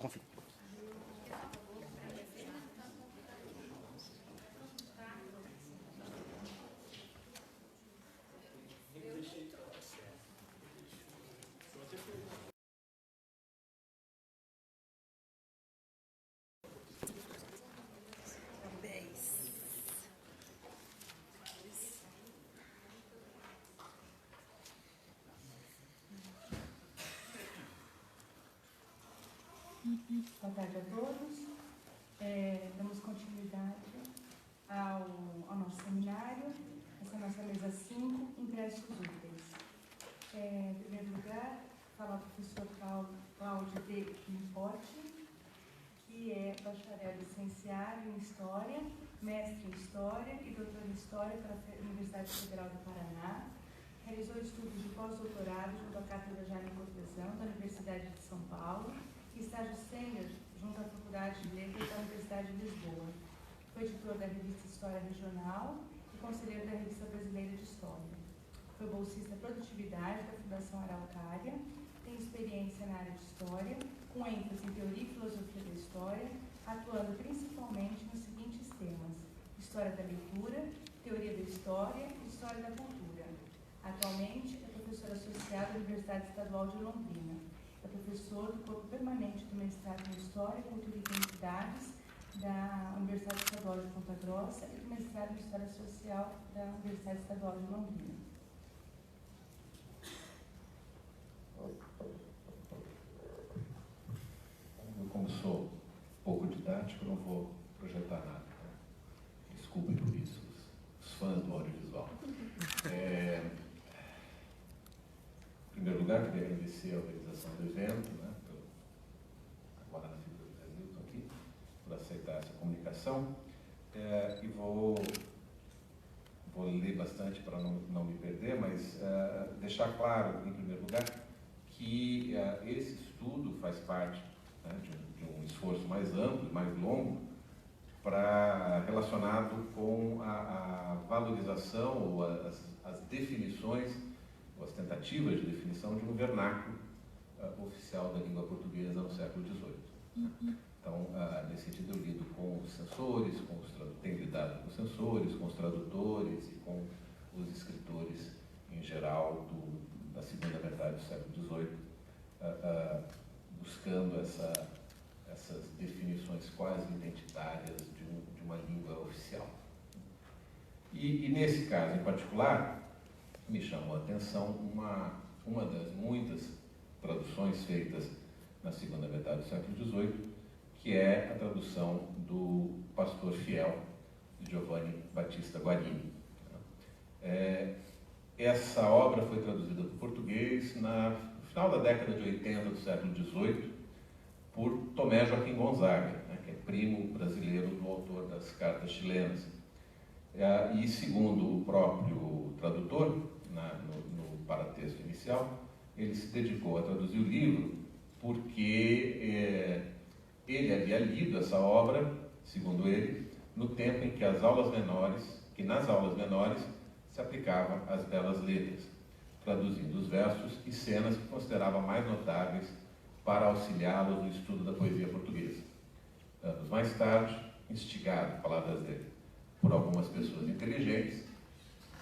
conferir. Boa tarde a todos. Damos continuidade ao nosso seminário. Essa é a nossa mesa 5, Empréstimos Úteis. Em primeiro lugar, fala o professor Cláudio D. Quimpotti, que é bacharel licenciado em História, mestre em História e doutor em História pela Universidade Federal do Paraná. Realizou estudos de pós-doutorado junto à Cátedra Jaime Cortesão, da Universidade de São Paulo, e estágio sênior junto à Faculdade de Letras da Universidade de Lisboa. Foi editor da revista História Regional e conselheiro da Revista Brasileira de História. Foi bolsista Produtividade da Fundação Araucária, tem experiência na área de História, com ênfase em Teoria e Filosofia da História, atuando principalmente nos seguintes temas: História da Leitura, Teoria da História e História da Cultura. Atualmente é professor associado da Universidade Estadual de Londrina. É professor do corpo permanente do mestrado em História, Cultura e Identidades da Universidade Estadual de Ponta Grossa e do mestrado em História Social da Universidade Estadual de Londrina. Como sou pouco didático, não vou projetar nada. Né? Desculpem por isso, os fãs do audiovisual. Em primeiro lugar, queria agradecer a organização do evento, né, agora na figura do Hamilton aqui, por aceitar essa comunicação. E vou ler bastante para não me perder, mas deixar claro, em primeiro lugar, que esse estudo faz parte, né, de um esforço mais amplo, mais longo, relacionado com a valorização ou as definições, ou as tentativas de definição de um vernáculo oficial da língua portuguesa no século XVIII. Então, nesse sentido, eu lido com os censores, tenho lidado com os censores, com os tradutores e com os escritores em geral da segunda metade do século XVIII, buscando essas definições quase identitárias de uma língua oficial. E nesse caso em particular, me chamou a atenção uma das muitas traduções feitas na segunda metade do século XVIII, que é a tradução do Pastor Fiel, de Giovanni Battista Guarini. Essa obra foi traduzida para o português no final da década de 80 do século XVIII por Tomé Joaquim Gonzaga, né, que é primo brasileiro do autor das Cartas Chilenas. E segundo o próprio tradutor, no paratexto inicial, ele se dedicou a traduzir o livro porque ele havia lido essa obra, segundo ele, no tempo em que nas aulas menores se aplicava às belas letras, traduzindo os versos e cenas que considerava mais notáveis para auxiliá-los no estudo da poesia portuguesa. Anos mais tarde, instigado, palavras dele, por algumas pessoas inteligentes,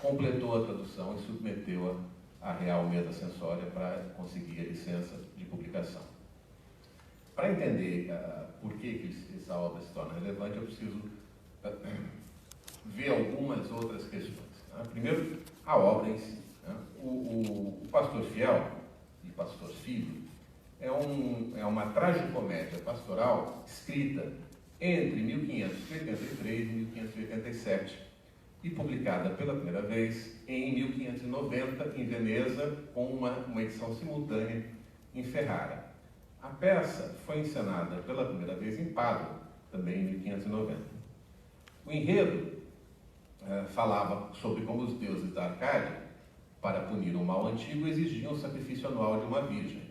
completou a tradução e submeteu-a à Real Mesa Censória para conseguir a licença de publicação. Para entender por que essa obra se torna relevante, eu preciso ver algumas outras questões. Né? Primeiro, a obra em si. Né? O Pastor Fiel e Pastor Filho é uma tragicomédia pastoral escrita entre 1583 e 1587 e publicada pela primeira vez em 1590 em Veneza, com uma edição simultânea em Ferrara. A peça foi encenada pela primeira vez em Pádua, também em 1590. O enredo falava sobre como os deuses da Arcádia, para punir o mal antigo, exigiam o sacrifício anual de uma virgem.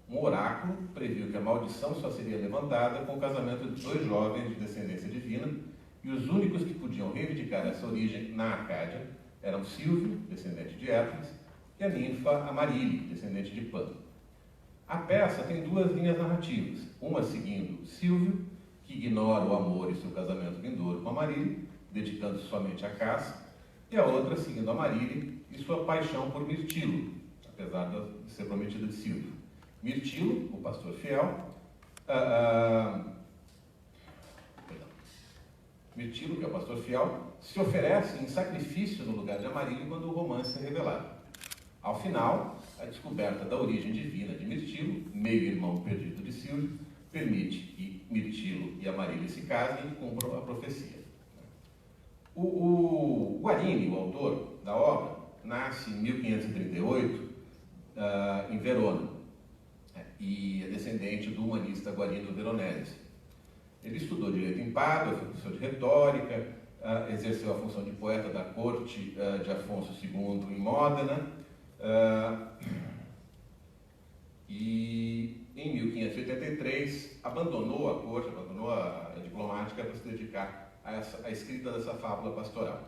Um oráculo previu que a maldição só seria levantada com o casamento de dois jovens de descendência divina, e os únicos que podiam reivindicar essa origem na Arcádia eram Sílvio, descendente de Hércules, e a ninfa Amarília, descendente de Pan. A peça tem duas linhas narrativas, uma seguindo Silvio, que ignora o amor e seu casamento vindouro com Amarília, dedicando-se somente à caça, e a outra seguindo Amarília e sua paixão por Mirtilo, apesar de ser prometida de Silvio. Mirtilo, o pastor fiel, Mirtilo, que é o pastor fiel, se oferece em sacrifício no lugar de Amarília quando o romance é revelado. Ao final, a descoberta da origem divina de Mirtilo, meio-irmão perdido de Silvio, permite que Mirtilo e Amarília se casem e cumpram a profecia. O Guarini, o autor da obra, nasce em 1538 em Verona e é descendente do humanista Guarino Veronese. Ele estudou direito em Pádua, foi professor de retórica, exerceu a função de poeta da corte de Afonso II em Módena, e em 1583 abandonou a corte, abandonou a diplomática para se dedicar à escrita dessa fábula pastoral.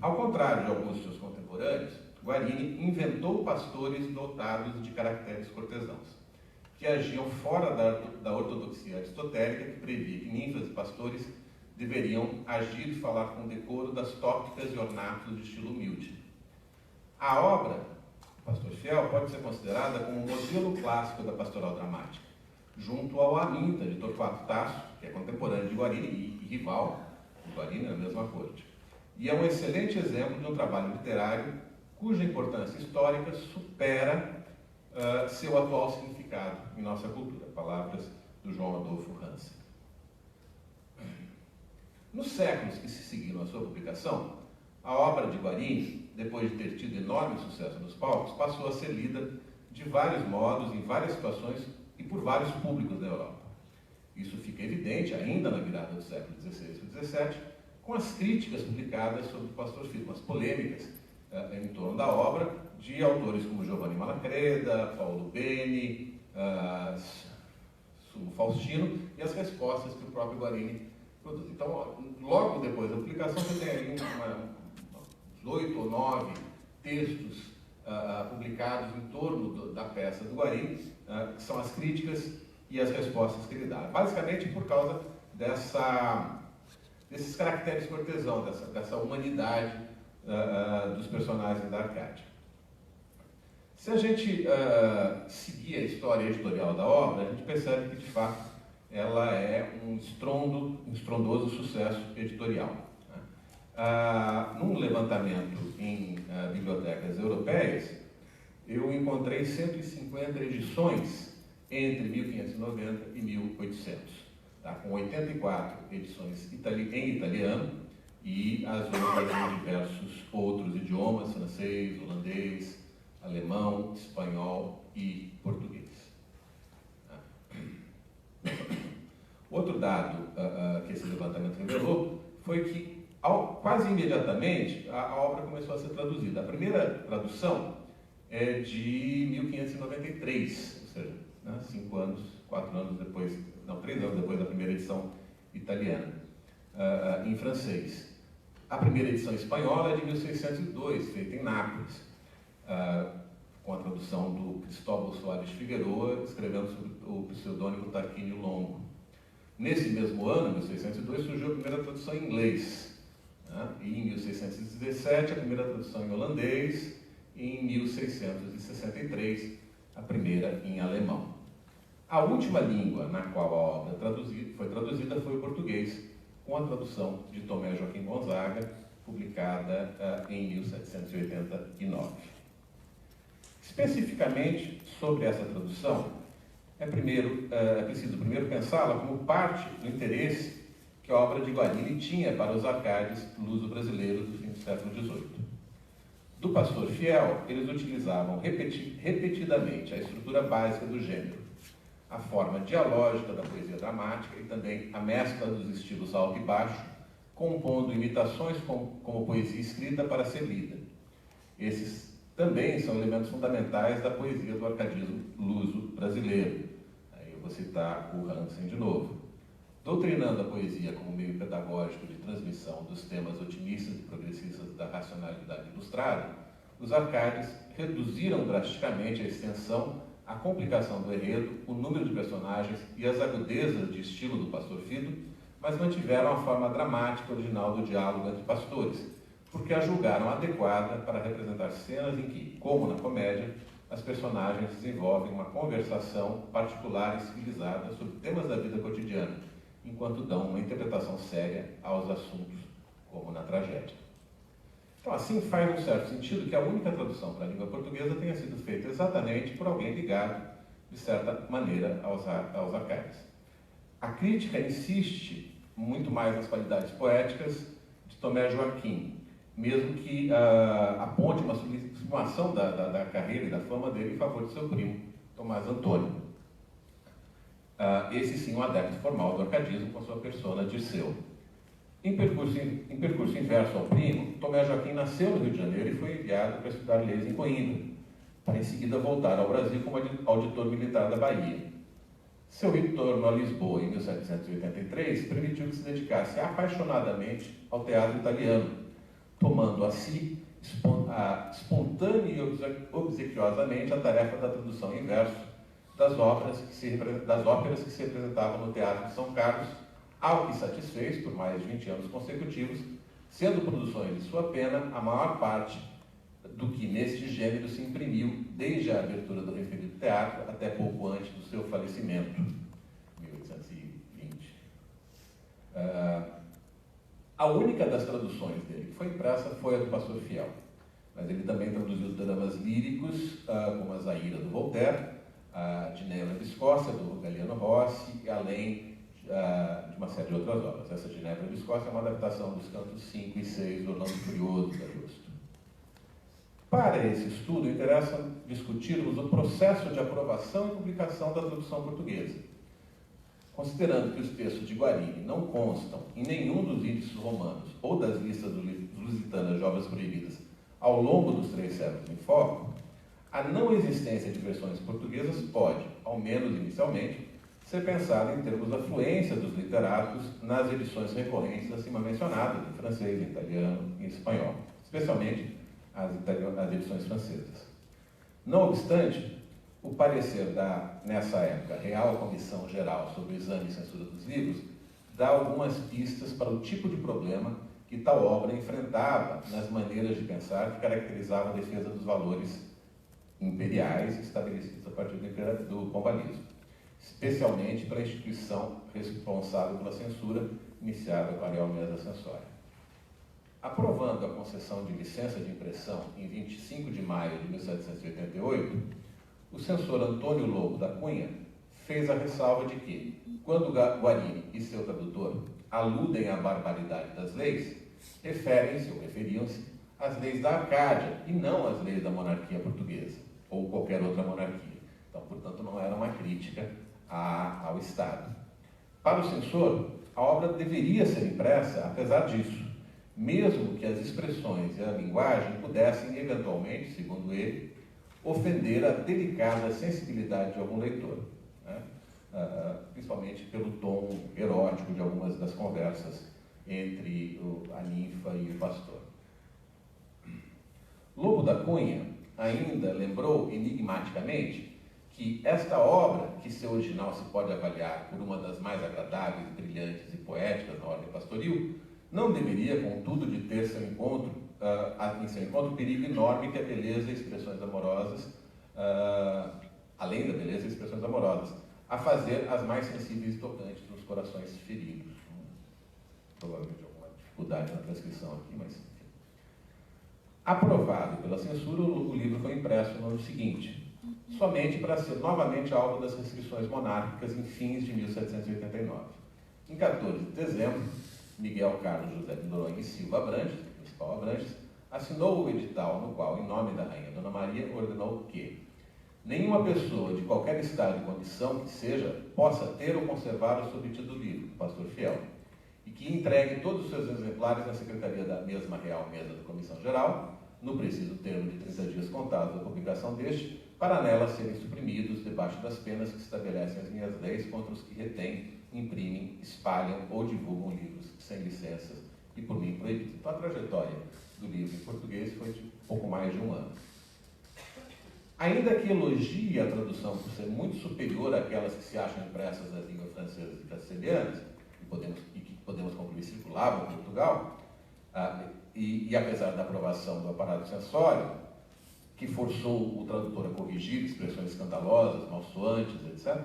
Ao contrário de alguns de seus contemporâneos, Guarini inventou pastores dotados de caracteres cortesãos, que agiam fora da ortodoxia aristotélica, que previa que ninfas e pastores deveriam agir e falar com decoro das tópicas e ornatos de estilo humilde. A obra, O Pastor Fiel, pode ser considerada como um modelo clássico da pastoral dramática, junto ao Aminta, de Torquato Tasso, que é contemporâneo de Guarini e rival de Guarini na mesma corte. E é um excelente exemplo de um trabalho literário cuja importância histórica supera seu atual significado em nossa cultura. Palavras do João Adolfo Hansen. Nos séculos que se seguiram à sua publicação, a obra de Guarini, depois de ter tido enorme sucesso nos palcos, passou a ser lida de vários modos, em várias situações e por vários públicos da Europa. Isso fica evidente ainda na virada do século XVI e XVII, com as críticas publicadas sobre o Pastor Fiel, as polêmicas em torno da obra de autores como Giovanni Malacreda, Paulo Beni, Sumo Faustino, e as respostas que o próprio Guarini produz. Então, logo depois da publicação, você tem aí uns 8 ou 9 textos publicados em torno da peça do Guarini, que são as críticas e as respostas que ele dá. Basicamente por causa desses caracteres cortesãos, dessa humanidade dos personagens da Arcádia. Se a gente seguir a história editorial da obra, a gente percebe que, de fato, ela é um estrondoso sucesso editorial. Num levantamento em bibliotecas europeias, eu encontrei 150 edições entre 1590 e 1800, com 84 edições em italiano e as outras em diversos outros idiomas, francês, holandês, alemão, espanhol e português. Outro dado que esse levantamento revelou foi que, quase imediatamente, a obra começou a ser traduzida. A primeira tradução é de 1593, ou seja, 3 anos depois da primeira edição italiana, em francês. A primeira edição espanhola é de 1602, feita em Nápoles, com a tradução do Cristóbal Soares Figueroa, escrevendo sob o pseudônimo Tarquínio Longo. Nesse mesmo ano, 1602, surgiu a primeira tradução em inglês, e em 1617 a primeira tradução em holandês, e em 1663 a primeira em alemão. A última língua na qual a obra foi traduzida foi o português, com a tradução de Tomé Joaquim Gonzaga, publicada em 1789. Especificamente sobre essa tradução, é preciso primeiro pensá-la como parte do interesse que a obra de Guarini tinha para os arcades luso-brasileiros do fim do século XVIII. Do Pastor Fiel, eles utilizavam repetidamente a estrutura básica do gênero, a forma dialógica da poesia dramática e também a mescla dos estilos alto e baixo, compondo imitações como poesia escrita para ser lida. Esses também são elementos fundamentais da poesia do arcadismo luso-brasileiro. Aí eu vou citar o Hansen de novo. Doutrinando a poesia como meio pedagógico de transmissão dos temas otimistas e progressistas da racionalidade ilustrada, os arcades reduziram drasticamente a extensão a complicação do enredo, o número de personagens e as agudezas de estilo do Pastor Fido, mas mantiveram a forma dramática original do diálogo entre pastores, porque a julgaram adequada para representar cenas em que, como na comédia, as personagens desenvolvem uma conversação particular e civilizada sobre temas da vida cotidiana, enquanto dão uma interpretação séria aos assuntos, como na tragédia. Então, assim, faz um certo sentido que a única tradução para a língua portuguesa tenha sido feita exatamente por alguém ligado, de certa maneira, aos arcaicos. A crítica insiste muito mais nas qualidades poéticas de Tomé Joaquim, mesmo que aponte uma sublimação da carreira e da fama dele em favor de seu primo, Tomás Antônio. Esse sim um adepto formal do arcadismo com sua persona Dirceu. Em percurso inverso ao primo, Tomé Joaquim nasceu no Rio de Janeiro e foi enviado para estudar leis em Coimbra, para em seguida voltar ao Brasil como auditor militar da Bahia. Seu retorno a Lisboa em 1783 permitiu que se dedicasse apaixonadamente ao teatro italiano, tomando a si espontânea e obsequiosamente a tarefa da tradução em verso das óperas que se representavam no Teatro de São Carlos, ao que satisfez por mais de 20 anos consecutivos, sendo produções de sua pena a maior parte do que neste gênero se imprimiu desde a abertura do referido teatro até pouco antes do seu falecimento, 1820. A única das traduções dele que foi impressa foi a do Pastor Fiel, mas ele também traduziu dramas líricos, como a Zaira do Voltaire, a Ginebra de Escócia, do Galiano Rossi, além de uma série de outras obras. Essa Ginebra de Escócia é uma adaptação dos cantos 5 e 6 do Orlando Furioso, de Augusto. Para esse estudo, interessa discutirmos o processo de aprovação e publicação da tradução portuguesa. Considerando que os textos de Guarini não constam em nenhum dos índices romanos ou das listas lusitanas de obras proibidas ao longo dos 3 séculos em foco, a não existência de versões portuguesas pode, ao menos inicialmente, ser pensada em termos da fluência dos literatos nas edições recorrentes acima mencionadas, em francês, em italiano e em espanhol, especialmente as edições francesas. Não obstante, o parecer da, nessa época, Real Comissão Geral sobre o Exame e Censura dos Livros dá algumas pistas para o tipo de problema que tal obra enfrentava nas maneiras de pensar que caracterizavam a defesa dos valores imperiais estabelecidos a partir do pombalismo, especialmente para a instituição responsável pela censura iniciada com a Real Mesa Censória. Aprovando a concessão de licença de impressão em 25 de maio de 1788, o censor Antônio Lobo da Cunha fez a ressalva de que, quando Guarini e seu tradutor aludem à barbaridade das leis, referem-se ou referiam-se às leis da Arcádia e não às leis da monarquia portuguesa ou qualquer outra monarquia. Então, portanto, não era uma crítica ao Estado. Para o censor, a obra deveria ser impressa apesar disso, mesmo que as expressões e a linguagem pudessem, eventualmente, segundo ele, ofender a delicada sensibilidade de algum leitor, né? Principalmente pelo tom erótico de algumas das conversas entre a ninfa e o pastor. Lobo da Cunha ainda lembrou enigmaticamente que esta obra, que seu original se pode avaliar por uma das mais agradáveis, brilhantes e poéticas na ordem pastoril, não deveria, contudo, de ter em seu encontro perigo enorme que a beleza e expressões amorosas, além da beleza e expressões amorosas, a fazer as mais sensíveis e tocantes dos corações feridos. Provavelmente alguma dificuldade na transcrição aqui, mas enfim. Aprovado pela censura, o livro foi impresso no ano seguinte, somente para ser novamente alvo das restrições monárquicas em fins de 1789. Em 14 de dezembro, Miguel Carlos José de Noronha e Silva Abrantes, principal Abrantes, assinou o edital no qual, em nome da rainha Dona Maria, ordenou que nenhuma pessoa de qualquer estado e condição que seja possa ter ou conservar o subtítulo do livro, Pastor Fiel, e que entregue todos os seus exemplares na secretaria da mesma Real Mesa da Comissão Geral, no preciso termo de 30 dias contados da publicação deste, para nela serem suprimidos debaixo das penas que estabelecem as minhas leis contra os que retêm, imprimem, espalham ou divulgam livros sem licenças e por mim proibidos. Então a trajetória do livro em português foi de pouco mais de um ano. ainda que elogie a tradução por ser muito superior àquelas que se acham impressas nas línguas francesas e castelhanas, e que podemos concluir circulavam em Portugal, e apesar da aprovação do aparato censório, que forçou o tradutor a corrigir expressões escandalosas, malsoantes, etc.,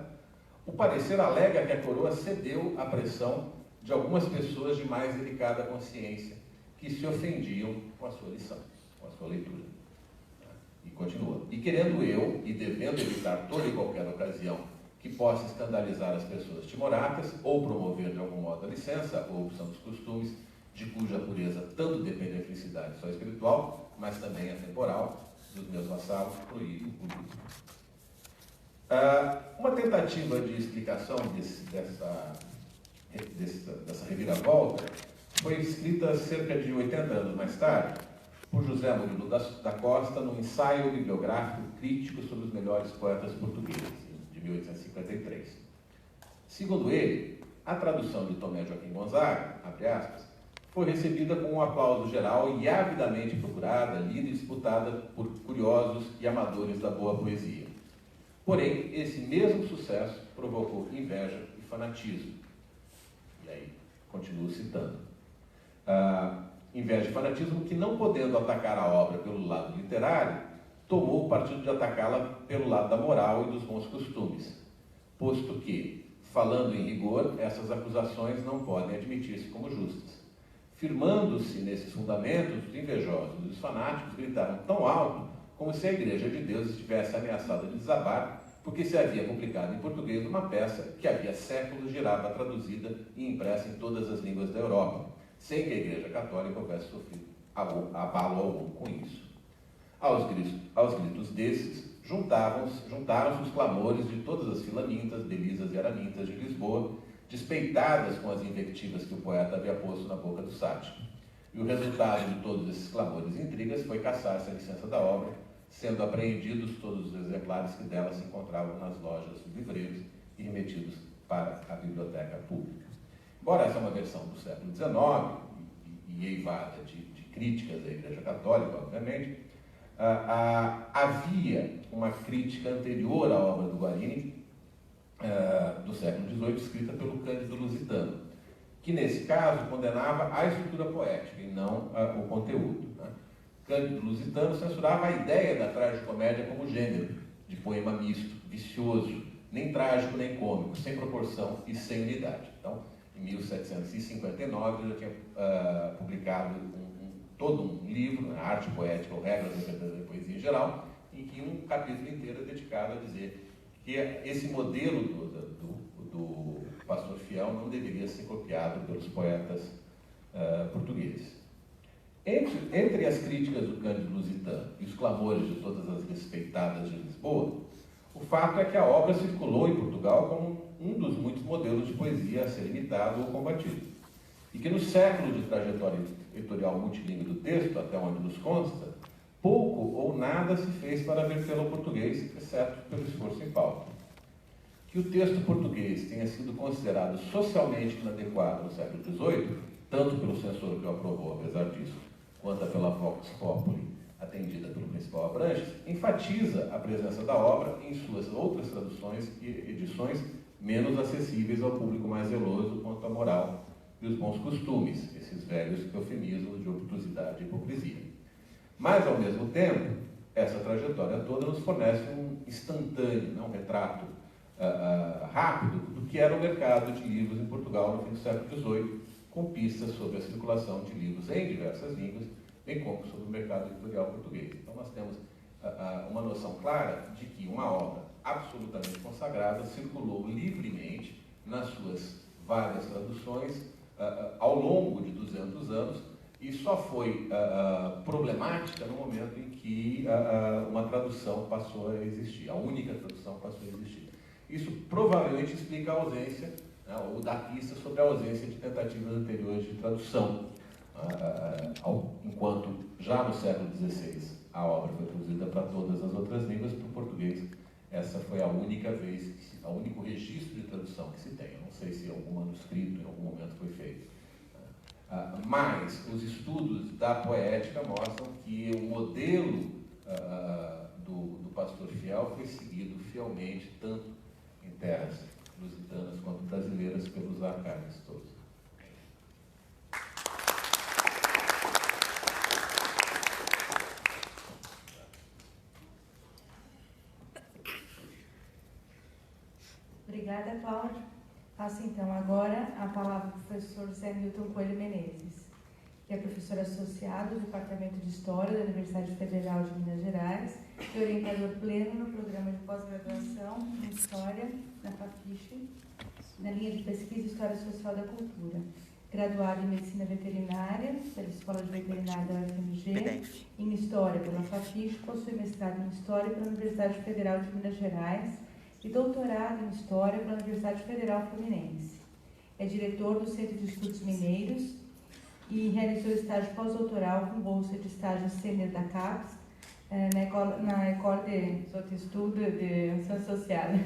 o parecer alega que a coroa cedeu à pressão de algumas pessoas de mais delicada consciência que se ofendiam com a sua lição, com a sua leitura. E continua. E querendo eu, e devendo evitar toda e qualquer ocasião que possa escandalizar as pessoas timoratas, ou promover de algum modo a licença ou opção dos costumes, de cuja pureza tanto depende a felicidade só espiritual, mas também a temporal, dos meus vassalos, proíbo o livro. Uma tentativa de explicação dessa reviravolta foi escrita cerca de 80 anos mais tarde por José Murilo da Costa no Ensaio Bibliográfico Crítico sobre os Melhores Poetas Portugueses, de 1853. Segundo ele, a tradução de Tomé Joaquim Gonzaga, abre aspas, foi recebida com um aplauso geral e avidamente procurada, lida e disputada por curiosos e amadores da boa poesia. Porém, esse mesmo sucesso provocou inveja e fanatismo. E aí, continuo citando. Inveja e fanatismo que, não podendo atacar a obra pelo lado literário, tomou o partido de atacá-la pelo lado da moral e dos bons costumes, posto que, falando em rigor, essas acusações não podem admitir-se como justas. Firmando-se nesses fundamentos, os invejosos e os fanáticos gritaram tão alto como se a Igreja de Deus estivesse ameaçada de desabar, porque se havia publicado em português uma peça que havia séculos girava traduzida e impressa em todas as línguas da Europa, sem que a Igreja Católica houvesse sofrido abalo algum com isso. Aos gritos desses, juntaram-se os clamores de todas as filamintas, belisas e aramintas de Lisboa, despeitadas com as invectivas que o poeta havia posto na boca do sátiro. E o resultado de todos esses clamores e intrigas foi caçar-se a licença da obra, sendo apreendidos todos os exemplares que dela se encontravam nas lojas dos livreiros e remetidos para a biblioteca pública. Embora essa é uma versão do século XIX, e eivada de críticas à Igreja Católica, obviamente, havia uma crítica anterior à obra do Guarini, do século XVIII, escrita pelo Cândido Lusitano, que nesse caso condenava a estrutura poética e não o conteúdo. Né? Cândido Lusitano censurava a ideia da tragicomédia como gênero, de poema misto, vicioso, nem trágico nem cômico, sem proporção e sem unidade. Então, em 1759, ele já tinha publicado todo um livro, né, Arte Poética ou Regras Interpretativas da Poesia em Geral, em que um capítulo inteiro é dedicado a dizer que esse modelo do pastor fiel não deveria ser copiado pelos poetas portugueses. Entre as críticas do Cândido Lusitano e os clamores de todas as respeitadas de Lisboa, o fato é que a obra circulou em Portugal como um dos muitos modelos de poesia a ser imitado ou combatido. E que no século de trajetória editorial multilíngue do texto, até onde nos consta, pouco ou nada se fez para vertê-lo ao português, exceto pelo esforço em pauta. Que o texto português tenha sido considerado socialmente inadequado no século XVIII, tanto pelo censor que o aprovou, apesar disso, quanto pela Vox Populi, atendida pelo principal Abranches, enfatiza a presença da obra em suas outras traduções e edições menos acessíveis ao público mais zeloso quanto à moral e os bons costumes, esses velhos eufemismos de obtusidade e hipocrisia. Mas, ao mesmo tempo, essa trajetória toda nos fornece um instantâneo, um retrato rápido do que era o mercado de livros em Portugal no fim do século XVIII, com pistas sobre a circulação de livros em diversas línguas, bem como sobre o mercado editorial português. Então, nós temos uma noção clara de que uma obra absolutamente consagrada circulou livremente nas suas várias traduções ao longo de 200 anos e só foi problemática no momento em que uma tradução passou a existir, a única tradução passou a existir. Isso provavelmente explica a ausência, ou dá pistas sobre a ausência de tentativas anteriores de tradução, enquanto já no século XVI a obra foi traduzida para todas as outras línguas, para o português essa foi a única vez, o único registro de tradução que se tem. Eu não sei se algum manuscrito em algum momento foi feito. Mas os estudos da poética mostram que o modelo do pastor fiel foi seguido fielmente, tanto em terras lusitanas quanto brasileiras, pelos arcádios todos. Obrigada, Cláudio. Passo então agora a palavra ao professor Zé Milton Coelho Menezes, que é professor associado do Departamento de História da Universidade Federal de Minas Gerais e orientador pleno no programa de pós-graduação em História na FAFISH, na linha de pesquisa História Social da Cultura. Graduado em Medicina Veterinária pela Escola de Veterinária da UFMG, em História pela FAFISH, possui mestrado em História pela Universidade Federal de Minas Gerais e doutorado em História pela Universidade Federal Fluminense. É diretor do Centro de Estudos Mineiros e realizou estágio pós-doutoral com bolsa de estágio sênior da CAPES, na École des Hautes Études de Sciences Sociales,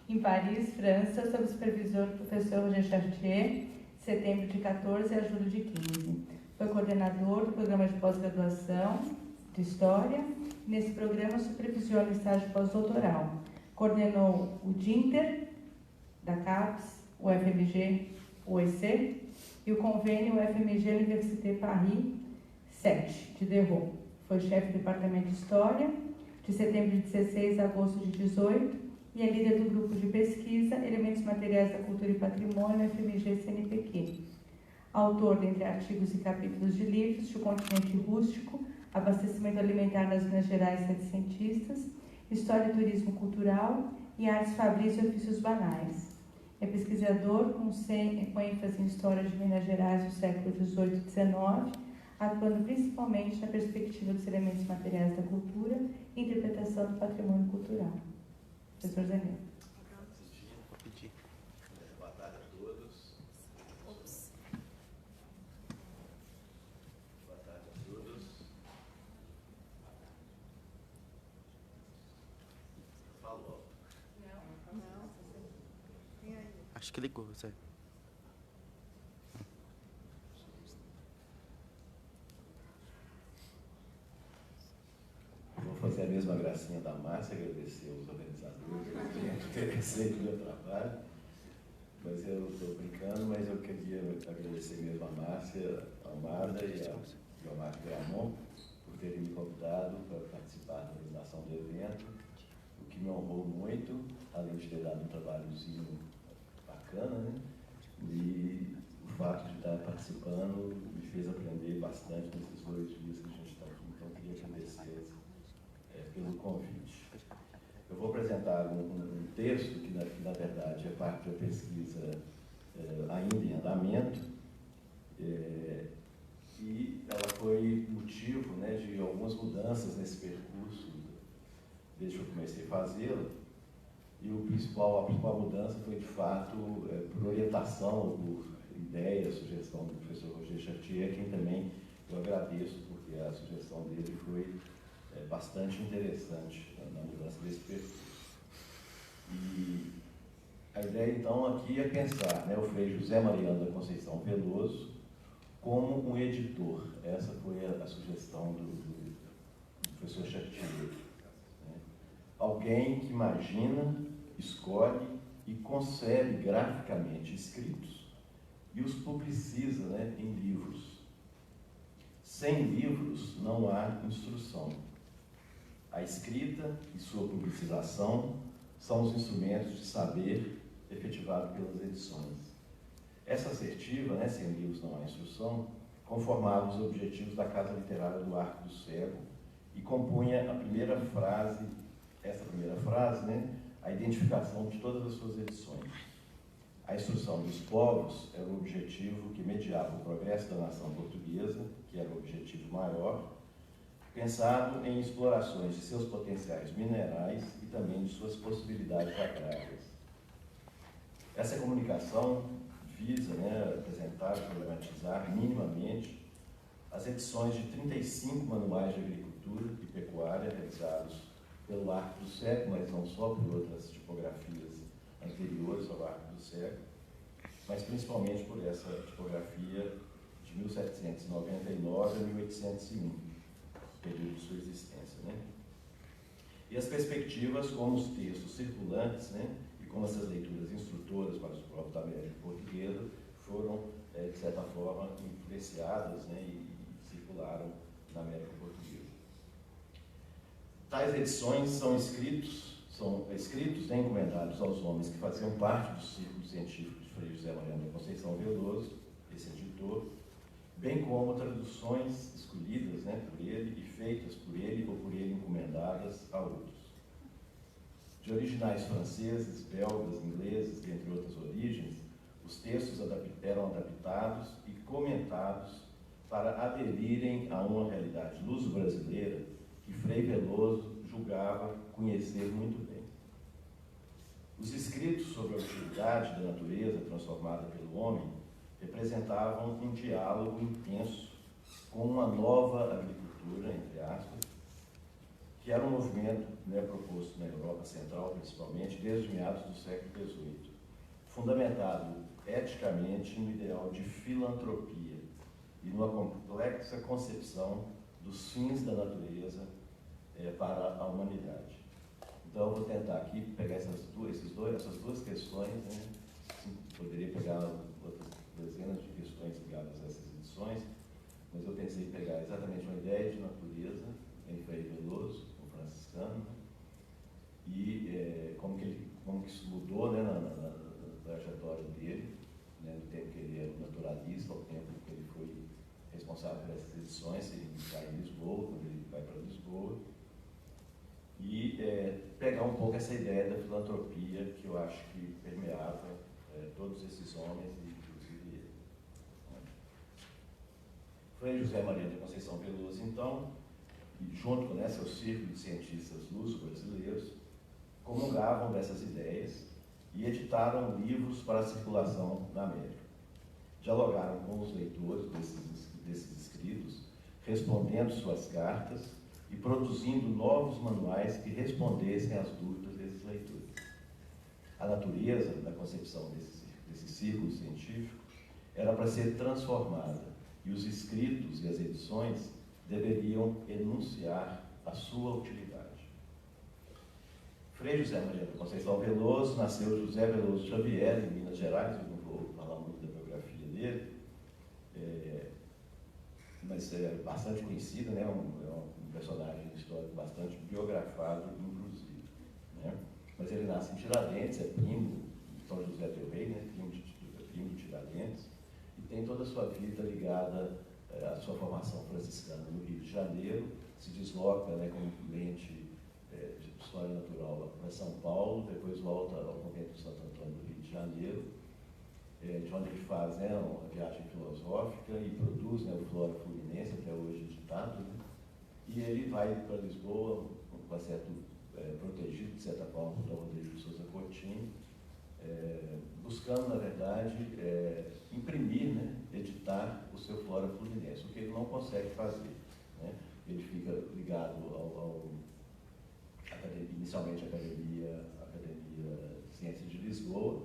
em Paris, França, sob supervisão do professor Roger Chartier, de setembro de 14 a julho de 15. Foi coordenador do programa de pós-graduação de História. Nesse programa, supervisiona o estágio pós-doutoral. Coordenou o DINTER, da CAPES, o FMG, o EC, e o convênio UFMG Université Paris 7, de Derro. Foi chefe do Departamento de História, de setembro de 16 a agosto de 18, e é líder do grupo de pesquisa Elementos Materiais da Cultura e Patrimônio, FMG-CNPq. Autor, dentre artigos e capítulos de livros, de O Continente Rústico, Abastecimento Alimentar das Minas Gerais Setecentistas, História e Turismo Cultural e Artes Fabris e Ofícios Banais. É pesquisador com ênfase em História de Minas Gerais do século XVIII e XIX, atuando principalmente na perspectiva dos elementos materiais da cultura e interpretação do patrimônio cultural. Professor Zé Milton. Boa tarde a todos. Boa tarde a todos. Falou. Não. Acho que ligou, Zé. Vou fazer a mesma gracinha da Márcia, agradecer aos organizadores por terem aceito o meu trabalho, mas eu estou brincando, mas eu queria agradecer mesmo a Márcia Almada e ao Marco Gramont por terem me convidado para participar da organização do evento, o que me honrou muito, além de ter dado um trabalhozinho bacana, né? E o fato de estar participando me fez aprender bastante nesses 2 dias que a gente está aqui, então eu queria agradecer pelo convite. Eu vou apresentar um texto que na verdade, é parte de uma pesquisa ainda em andamento, e ela foi motivo, né, de algumas mudanças nesse percurso, desde que eu comecei a fazê-la, e a principal mudança foi, de fato, por orientação, por ideia, sugestão do professor Roger Chartier, quem também eu agradeço, porque a sugestão dele foi bastante interessante na mudança desse percurso. E a ideia, então, aqui é pensar, né, o Frei José Mariano da Conceição Veloso como um editor. Essa foi a sugestão do professor Chartier. Né? Alguém que imagina, escolhe e concebe graficamente escritos e os publiciza, né, em livros. Sem livros não há instrução. A escrita e sua publicização são os instrumentos de saber efetivado pelas edições. Essa assertiva, né, sem livros não há instrução, conformava os objetivos da Casa Literária do Arco do Cego e compunha essa primeira frase, né, a identificação de todas as suas edições. A instrução dos povos era o objetivo que mediava o progresso da nação portuguesa, que era o objetivo maior, pensado em explorações de seus potenciais minerais e também de suas possibilidades agrárias. Essa comunicação visa, né, apresentar e problematizar minimamente as edições de 35 manuais de agricultura e pecuária realizados pelo Arco do Cego, mas não só por outras tipografias anteriores ao Arco do Cego, mas principalmente por essa tipografia de 1799 a 1801. período de sua existência, né? E as perspectivas como os textos circulantes, né, e como essas leituras instrutoras para os povos da América Portuguesa foram, de certa forma, influenciadas, né, e circularam na América Portuguesa. Tais edições são escritos, né, encomendados aos homens que faziam parte do círculo científico de Frei José Mariano da Conceição Veloso, esse editor, bem como traduções escolhidas, né, por ele e feitas por ele ou por ele encomendadas a outros. De originais franceses, belgas, ingleses, entre outras origens, os textos eram adaptados e comentados para aderirem a uma realidade luso-brasileira que Frei Veloso julgava conhecer muito bem. Os escritos sobre a utilidade da natureza transformada pelo homem representavam um diálogo intenso com uma nova agricultura, entre aspas, que era um movimento, né, proposto na Europa Central, principalmente, desde meados do século XVIII, fundamentado eticamente no ideal de filantropia e numa complexa concepção dos fins da natureza para a humanidade. Então, eu vou tentar aqui pegar essas duas questões, né? Poderia pegar outras dezenas de questões ligadas a essas edições, mas eu pensei em pegar exatamente uma ideia de natureza em Frei Veloso, um franciscano, e como que isso mudou, né, na trajetória dele, né, do tempo que ele era naturalista, ao tempo que ele foi responsável por essas edições, ele cai em Lisboa, quando ele vai para Lisboa, e pegar um pouco essa ideia da filantropia que eu acho que permeava todos esses homens, e inclusive ele. Frei José Mariano da Conceição Veloso, então, e junto com seu círculo de cientistas luso-brasileiros, comungavam dessas ideias e editaram livros para circulação na América. Dialogaram com os leitores desses escritos, respondendo suas cartas e produzindo novos manuais que respondessem às dúvidas desses leitores. A natureza, da concepção desse círculo científico, era para ser transformada, e os escritos e as edições deveriam enunciar a sua utilidade. Frei José Mariano da Conceição Veloso nasceu José Veloso Xavier, em Minas Gerais. Eu não vou falar muito da biografia dele, mas é bastante conhecido, né? É um personagem histórico bastante biografado, inclusive, né? Mas ele nasce em Tiradentes, é primo de São José del Rei, né? Primo de Tiradentes, e tem toda a sua vida ligada à sua formação franciscana no Rio de Janeiro, se desloca, né, como cliente de História Natural para São Paulo, depois volta ao Convento de Santo Antônio do Rio de Janeiro, de onde ele faz, né, uma viagem filosófica e produz, né, o Flora Fluminense, até hoje editado, né? E ele vai para Lisboa, com certo, protegido, de certa forma, por Dom Rodrigo de Souza Coutinho, buscando, na verdade, imprimir, né, editar o seu Flora Fluminense, o que ele não consegue fazer, né? Ele fica ligado inicialmente à Academia de Ciências de Lisboa,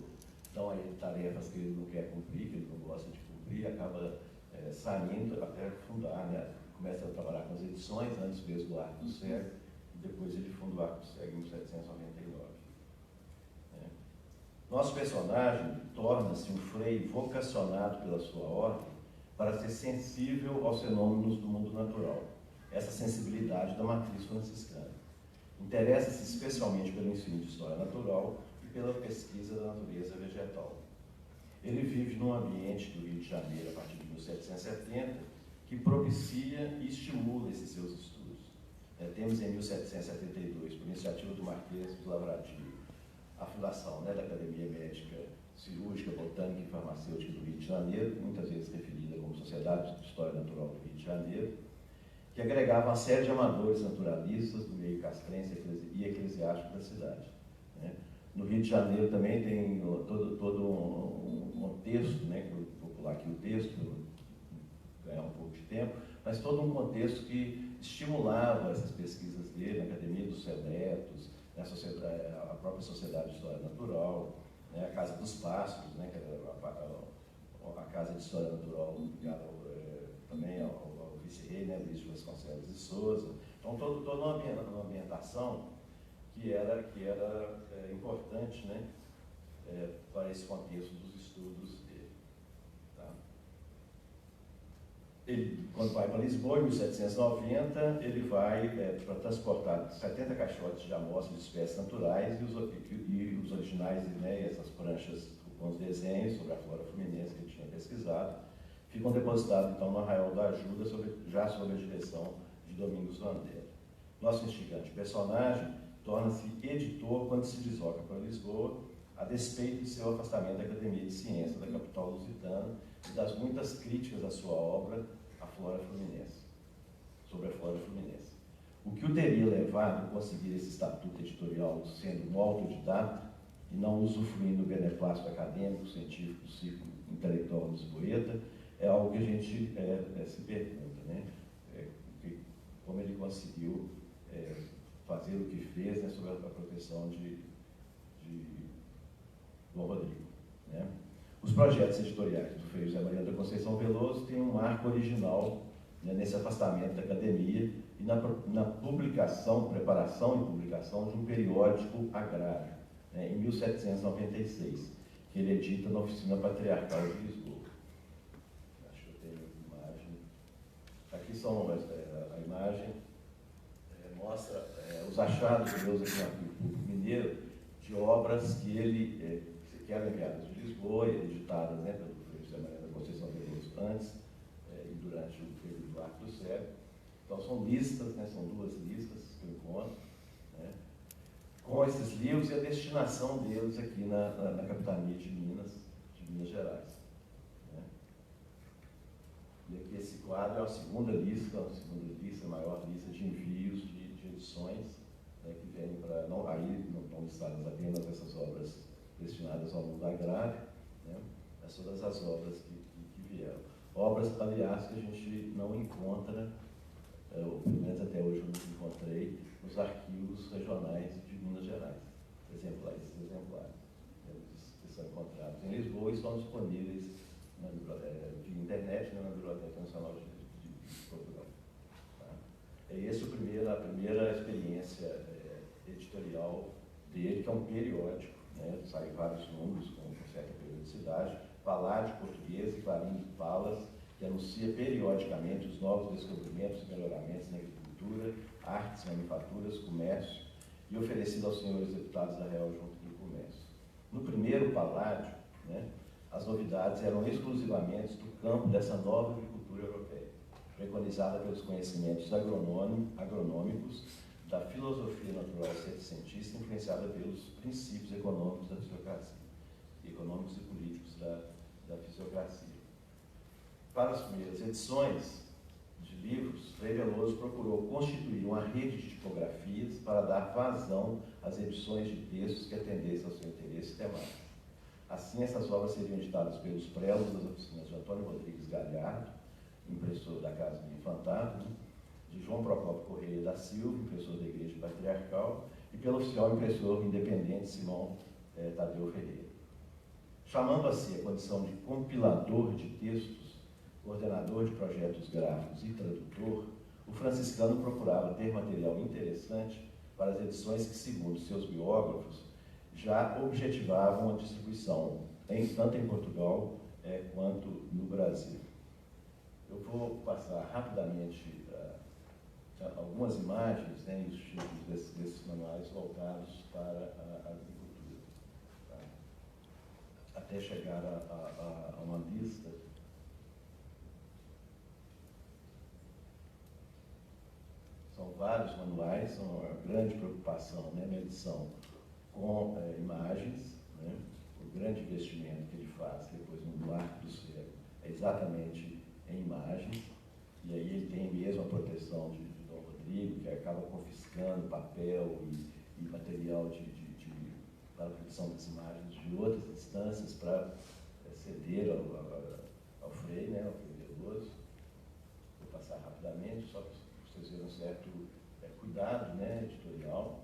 então aí tarefas que ele não quer cumprir, que ele não gosta de cumprir, acaba saindo até fundar, né? Começa a trabalhar com as edições, antes mesmo do Arco do Cego, e depois ele funda o Arco do Cego em 1799. Nosso personagem torna-se um frei vocacionado pela sua ordem para ser sensível aos fenômenos do mundo natural, essa sensibilidade da matriz franciscana. Interessa-se especialmente pelo ensino de história natural e pela pesquisa da natureza vegetal. Ele vive num ambiente do Rio de Janeiro, a partir de 1770, que propicia e estimula esses seus estudos. Temos em 1772, por iniciativa do Marquês de Lavradio, a fundação, né, da Academia Médica, Cirúrgica, Botânica e Farmacêutica do Rio de Janeiro, muitas vezes referida como Sociedade de História Natural do Rio de Janeiro, que agregava uma série de amadores naturalistas do meio castrense e eclesiástico da cidade, né? No Rio de Janeiro também tem todo um contexto, né, que eu vou pular aqui o texto, para ganhar um pouco de tempo, mas todo um contexto que estimulava essas pesquisas dele, a Academia dos Seletos, a própria Sociedade de História Natural, né, a Casa dos Pássaros, né, que era a Casa de História Natural ligada também ao vice-rei, né, Luís de Vasconcelos de Souza. Então, toda uma ambientação que era importante, né, para esse contexto dos estudos dele. Tá? Ele, quando vai para Lisboa, em 1790, ele vai para transportar 70 caixotes de amostras de espécies naturais e os originais, né, essas pranchas com os desenhos sobre a flora fluminense que ele tinha pesquisado, ficam depositados, então, no Arraial da Ajuda, já sob a direção de Domingos Vandera. Nosso instigante personagem torna-se editor quando se desloca para Lisboa, a despeito de seu afastamento da Academia de Ciências da capital lusitana e das muitas críticas à sua obra, a flora fluminense, sobre a flora fluminense. O que o teria levado a conseguir esse estatuto editorial sendo um autodidata e não usufruindo do beneplácito acadêmico, científico, do círculo intelectual lisboeta, é algo que a gente se pergunta, né? Como ele conseguiu fazer o que fez, né, sobre a proteção de Dom Rodrigo. Né? Os projetos editoriais do Frei José Maria da Conceição Veloso têm um marco original, né, nesse afastamento da academia e na preparação e publicação de um periódico agrário, né, em 1796, que ele edita na Oficina Patriarcal de Lisboa. Acho que eu tenho imagem. Aqui são a imagem, mostra os achados de Deus aqui no Público Mineiro de obras que eram enviadas de Lisboa e editadas, né, pelo Frei José Maria da Conceição Veloso antes e durante o período do Arco do Cego. Então são listas, né, são 2 listas que eu encontro, né, com esses livros e a destinação deles aqui na capitania de Minas Gerais. Né. E aqui esse quadro é a segunda lista, a maior lista de envios de edições, né, que vêm para... Aí não estão listadas apenas essas obras destinadas ao mundo agrário, né, mas todas as obras que vieram. Obras, aliás, que a gente não encontra, ou pelo menos até hoje eu não encontrei, nos arquivos regionais de Minas Gerais. Esses exemplares, que são encontrados em Lisboa e estão disponíveis via internet, né, na Biblioteca Nacional de Portugal. Tá? É essa a primeira experiência editorial dele, que é um periódico, né, sai vários números com certa periodicidade, Paládio Português e Clarim de Palas, que anuncia periodicamente os novos descobrimentos e melhoramentos na agricultura, artes, manufaturas, comércio, e oferecido aos senhores deputados da Real junto do comércio. No primeiro Paládio, né, as novidades eram exclusivamente do campo dessa nova agricultura europeia, preconizada pelos conhecimentos agronômicos, da filosofia natural setecentista, influenciada pelos princípios econômicos da fisiocracia, econômicos e políticos da fisiocracia. Para as primeiras edições de livros, Frei Veloso procurou constituir uma rede de tipografias para dar vazão às edições de textos que atendessem ao seu interesse temático. Assim, essas obras seriam editadas pelos prédios das oficinas de Antônio Rodrigues Galhardo, impressor da Casa do Infantado, né, de João Procópio Correia da Silva, impressor da Igreja Patriarcal, e pelo oficial impressor independente Simão Tadeu Ferreira. Chamando a si a condição de compilador de textos, coordenador de projetos gráficos e tradutor, o franciscano procurava ter material interessante para as edições que, segundo seus biógrafos, já objetivavam a distribuição, tanto em Portugal quanto no Brasil. Eu vou passar rapidamente algumas imagens, né, e os títulos desses manuais voltados para a agricultura, tá? Até chegar a uma lista. São vários manuais, são uma grande preocupação, né, na edição com imagens, né, o grande investimento que ele faz depois no Arco do Cego é exatamente em imagens, e aí ele tem mesmo a proteção de Dom Rodrigo, que acaba confiscando papel e material para a produção das imagens de outras instâncias para ceder ao Frei, né, ao Frei Veloso. Vou passar rapidamente, só para vocês verem um certo cuidado, né, editorial.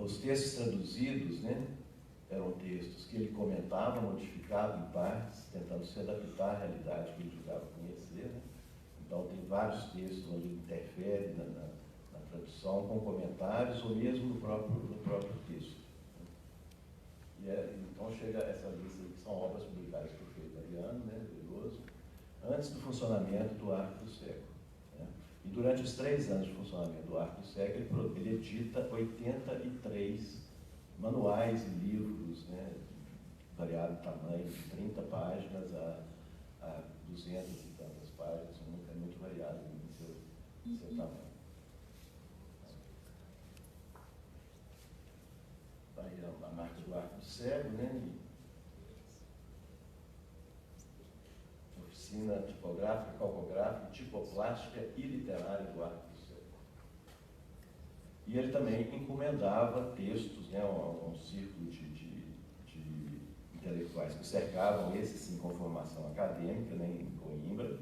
Os textos traduzidos, né, eram textos que ele comentava, modificava em partes, tentando se adaptar à realidade que ele julgava conhecer, né? Então tem vários textos onde ele interfere na tradução, com comentários, ou mesmo no próprio texto. Então chega essa lista que são obras publicadas por Frei Mariano, né, Veloso, antes do funcionamento do Arco do Cego. Né? E durante os 3 anos de funcionamento do Arco do Cego, ele edita 83 manuais e livros, né, de variado tamanho, de 30 páginas a 200 e tantas páginas, é muito variado em seu tamanho. Aí a marca do Arco do Cego, né? Oficina tipográfica, calcográfica, tipoplástica e literária do Arco do Cego. E ele também encomendava textos, né? Um círculo de intelectuais que cercavam, esses sim com formação acadêmica, né? Em Coimbra,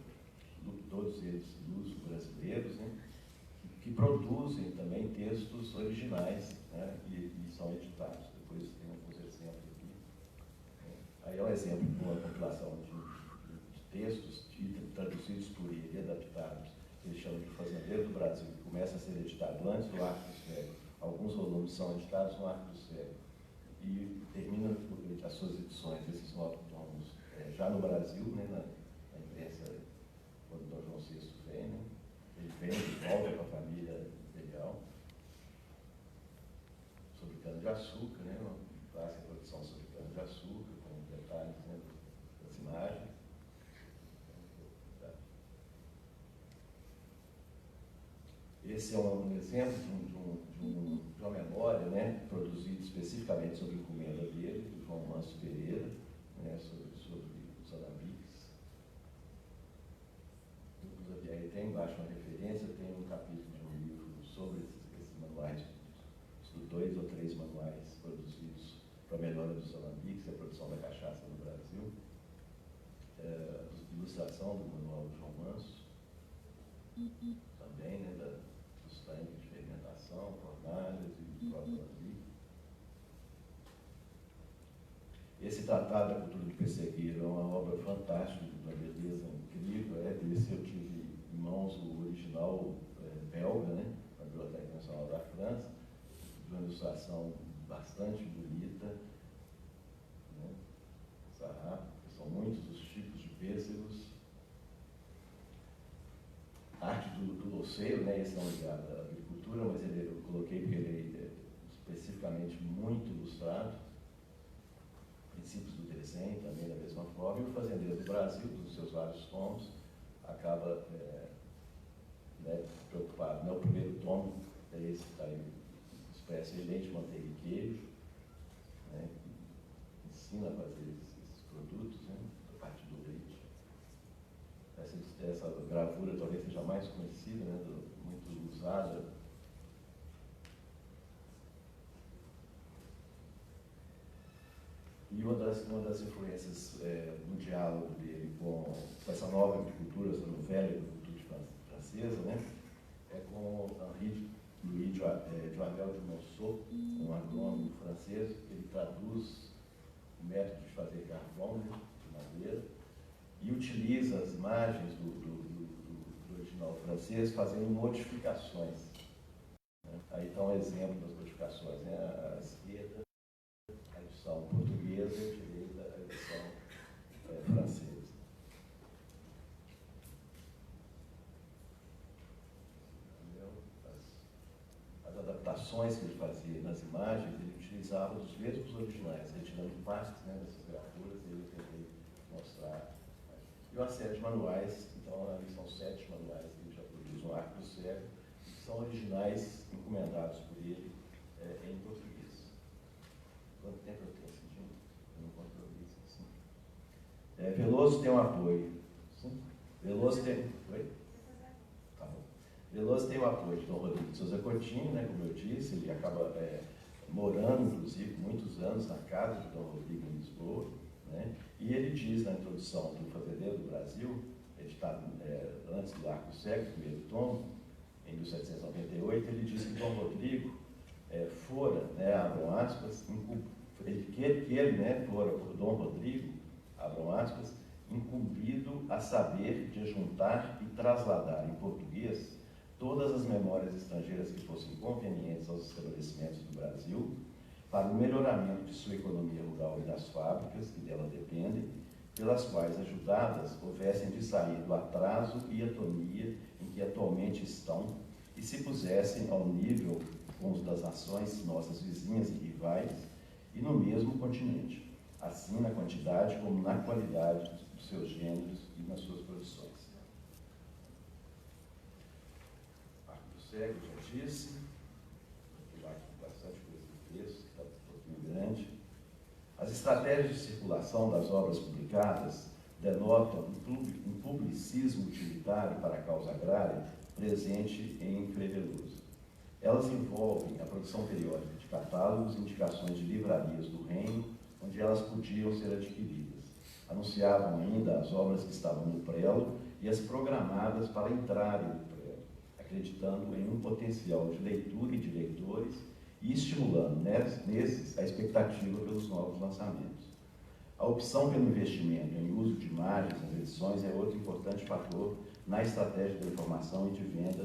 todos eles luso-brasileiros, né? Que produzem também textos originais, né, e são editados. Depois tem alguns exemplos aqui. Aí é um exemplo de uma compilação de textos traduzidos por ele e adaptados, que eles chamam de Fazendeiro do Brasil, que começa a ser editado antes do Arco do Cego. Alguns volumes são editados no Arco do Cego. E termina as suas edições, esses 9 tomos, já no Brasil, né, na imprensa, quando Dom João VI vem, né? Ele vem de volta com a família imperial, sobre cana-de-açúcar, né? Uma clássica produção sobre cana-de-açúcar, com detalhes, né, das imagens. Esse é um exemplo de uma memória, né, produzida especificamente sobre a encomenda dele, do João Manso Pereira, né, sobre os alambiques. Aí tem embaixo uma referência, tem um capítulo de um livro sobre esses manuais, 2 ou 3 manuais produzidos para a melhora dos alambiques e a produção da cachaça no Brasil. Ilustração do manual do João Manso, também, né, dos tanques de fermentação, fornalhas e do próprio alambique. Esse Tratado da Cultura do Pessegueiro é uma obra fantástica, de uma beleza incrível. Desse eu tive em mãos o original belga, né, na Biblioteca Nacional da França, de uma ilustração bastante bonita, né, são muitos os tipos de pêssegos. A arte do louceiro, né, esse não ligado à agricultura, mas eu coloquei porque ele é especificamente muito ilustrado. Princípios do desenho também da mesma forma, e o Fazendeiro do Brasil, dos seus vários tomos, acaba né, preocupado. Né? O primeiro tomo é esse que está aí, expressa leite, manteiga e queijo, né, que ensina a fazer esses produtos, né, a partir do leite. Essa gravura talvez seja mais conhecida, né, muito usada. E uma das influências no diálogo dele com essa nova agricultura, essa velha agricultura francesa, né, é com Henri Louis Joamel de Monceau, um agrônomo francês, que ele traduz o método de fazer carvão, né, de madeira, e utiliza as imagens do original francês fazendo modificações. Né. Aí está um exemplo das modificações, né, à esquerda, a edição portuguesa e à direita a edição francesa. As adaptações que ele fazia nas imagens, ele utilizava dos mesmos originais, retirando partes, né, dessas gravuras, e eu tentei mostrar. E uma série de manuais, então ali são 7 manuais que ele já produz no Arco do Cego, que são originais encomendados por ele em português. Quanto tempo eu tenho assim? Eu não controlei isso assim. Veloso tem um apoio. Sim? Veloso tem. Oi? Tá bom. Veloso tem o apoio de Dom Rodrigo de Souza Coutinho, né, como eu disse, ele acaba morando, inclusive, muitos anos na casa de Dom Rodrigo em Lisboa, né, e ele diz na introdução do Fazendeiro do Brasil, editado antes do Arco do Cego, primeiro tomo, em 1798, ele diz que Dom Rodrigo fora, né, abram aspas, que ele, né, fora por Dom Rodrigo, abram aspas, incumbido a saber de juntar e trasladar em português todas as memórias estrangeiras que fossem convenientes aos estabelecimentos do Brasil, para o melhoramento de sua economia rural e das fábricas que dela dependem, pelas quais, ajudadas, houvessem de sair do atraso e atonia em que atualmente estão e se pusessem ao nível com os das nações nossas vizinhas e rivais e no mesmo continente, assim na quantidade como na qualidade dos seus gêneros e nas suas produções. Arco do Cego, já disse, vou pular aqui bastante coisa do texto, que está um pouquinho grande. As estratégias de circulação das obras publicadas denotam um publicismo utilitário para a causa agrária presente em Frei Veloso. Elas envolvem a produção periódica de catálogos e indicações de livrarias do reino, onde elas podiam ser adquiridas. Anunciavam ainda as obras que estavam no prelo e as programadas para entrarem no prelo, acreditando em um potencial de leitura e de leitores e estimulando nesses a expectativa pelos novos lançamentos. A opção pelo investimento em uso de imagens nas edições é outro importante fator na estratégia da informação e de venda,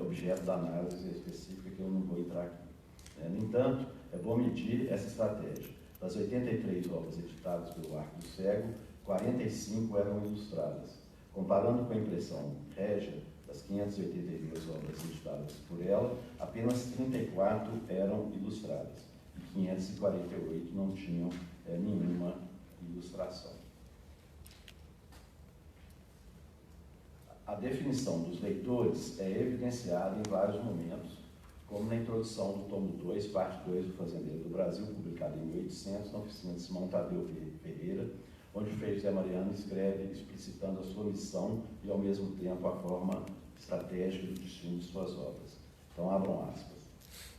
objeto da análise específica que eu não vou entrar aqui. No entanto, é bom medir essa estratégia. Das 83 obras editadas pelo Arco do Cego, 45 eram ilustradas. Comparando com a impressão régia das 582 obras editadas por ela, apenas 34 eram ilustradas e 548 não tinham nenhuma ilustração. A definição dos leitores é evidenciada em vários momentos, como na introdução do tomo 2, parte 2 do Fazendeiro do Brasil, publicado em 1800, na oficina de Simão Tadeu Ferreira, onde o Frei José Mariano escreve explicitando a sua missão e, ao mesmo tempo, a forma estratégica do destino de suas obras. Então, abram aspas.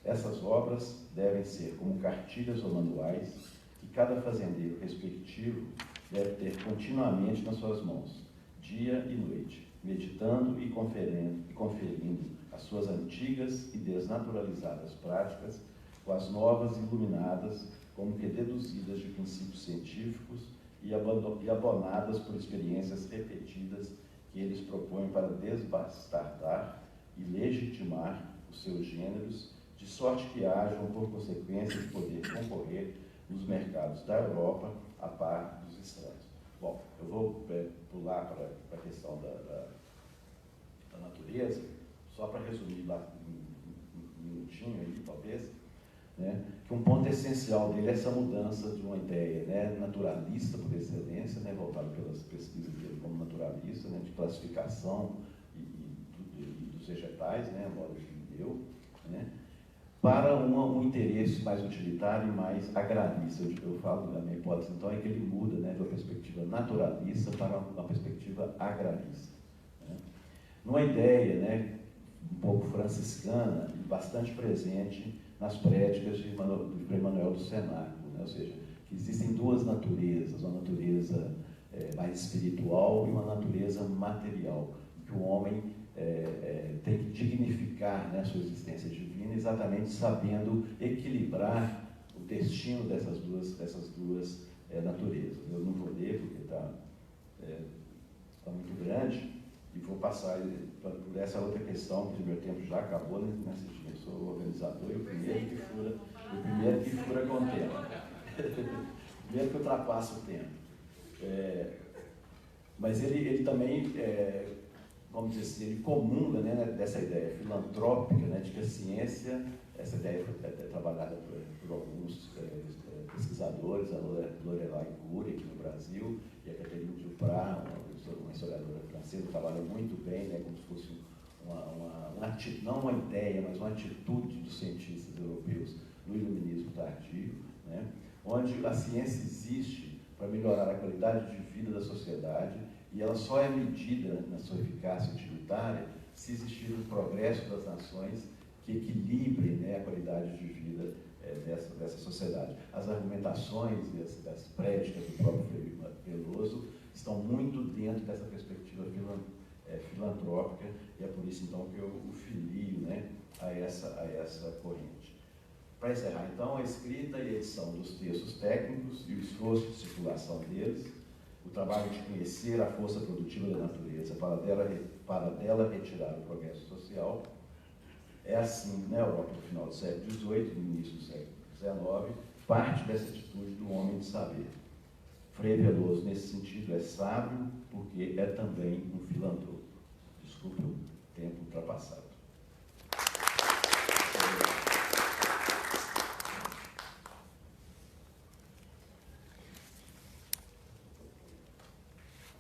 Essas obras devem ser como cartilhas ou manuais que cada fazendeiro respectivo deve ter continuamente nas suas mãos, dia e noite, meditando e conferindo as suas antigas e desnaturalizadas práticas com as novas iluminadas, como que deduzidas de princípios científicos e abonadas por experiências repetidas que eles propõem para desbastardar e legitimar os seus gêneros, de sorte que hajam, por consequência, de poder concorrer nos mercados da Europa a par dos estranhos. Bom, eu vou pular para a questão da natureza, só para resumir lá um minutinho aí, talvez, né, que um ponto essencial dele é essa mudança de uma ideia, né, naturalista por excelência, né, voltada pelas pesquisas dele como naturalista, né, de classificação e dos vegetais, né, a modo que ele deu, né, para um interesse mais utilitário e mais agrarista. Eu falo da minha hipótese, então, é que ele muda, né, de uma perspectiva naturalista para uma perspectiva agrarista. Né. Numa ideia, né, um pouco franciscana e bastante presente nas prédicas de Frei Manuel do Cenáculo, né? Ou seja, que existem duas naturezas, uma natureza mais espiritual e uma natureza material, que o homem tem que dignificar, né, a sua existência divina, exatamente sabendo equilibrar o destino dessas duas naturezas. Eu não vou ler porque está muito grande, e vou passar por essa outra questão, porque o meu tempo já acabou nesse dia. Eu sou o organizador e o primeiro que fura com o tempo. O primeiro que ultrapassa o tempo. Mas ele também, vamos dizer assim, ele comunga, né, dessa ideia filantrópica, né, de que a ciência, essa ideia é trabalhada por alguns pesquisadores, a Lorelai Cury aqui no Brasil, e a Catherine Duprat, uma historiadora francesa, trabalha muito bem, né, como se fosse não uma ideia, mas uma atitude dos cientistas europeus no iluminismo tardio, né, onde a ciência existe para melhorar a qualidade de vida da sociedade e ela só é medida na sua eficácia utilitária se existir um progresso das nações que equilibre, né, a qualidade de vida dessa sociedade. As argumentações das prédicas do próprio Frei Veloso estão muito dentro dessa perspectiva filantrópica e é por isso, então, que eu o filio, né, a essa corrente. Para encerrar, então, a escrita e a edição dos textos técnicos e o esforço de circulação deles, o trabalho de conhecer a força produtiva da natureza para dela retirar o progresso social. É assim na Europa no final do século XVIII, no início do século XIX, parte dessa atitude do homem de saber. Frei Veloso, nesse sentido, é sábio porque é também um filantropo. Desculpe o tempo ultrapassado.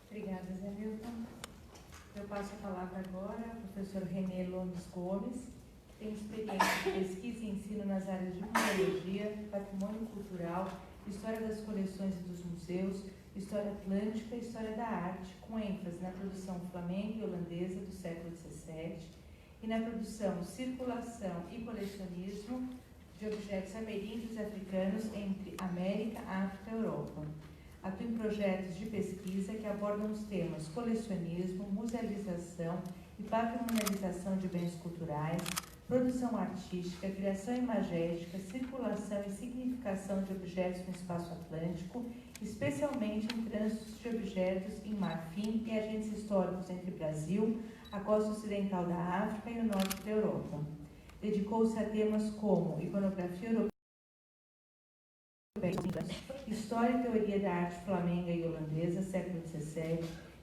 Obrigada, Zé Milton. Eu passo a palavra agora ao professor René Lones Gomes, que tem experiência de pesquisa e ensino nas áreas de museologia, patrimônio cultural, história das coleções e dos museus, história atlântica e história da arte, com ênfase na produção flamenga e holandesa do século XVII e na produção, circulação e colecionismo de objetos ameríndios e africanos entre América, África e Europa. Atua em projetos de pesquisa que abordam os temas colecionismo, musealização e patrimonialização de bens culturais, produção artística, criação imagética, circulação e significação de objetos no espaço atlântico, especialmente em trânsitos de objetos em mar fim e agentes históricos entre Brasil, a costa ocidental da África e o norte da Europa. Dedicou-se a temas como iconografia europeia, história e teoria da arte flamenga e holandesa, século XVII,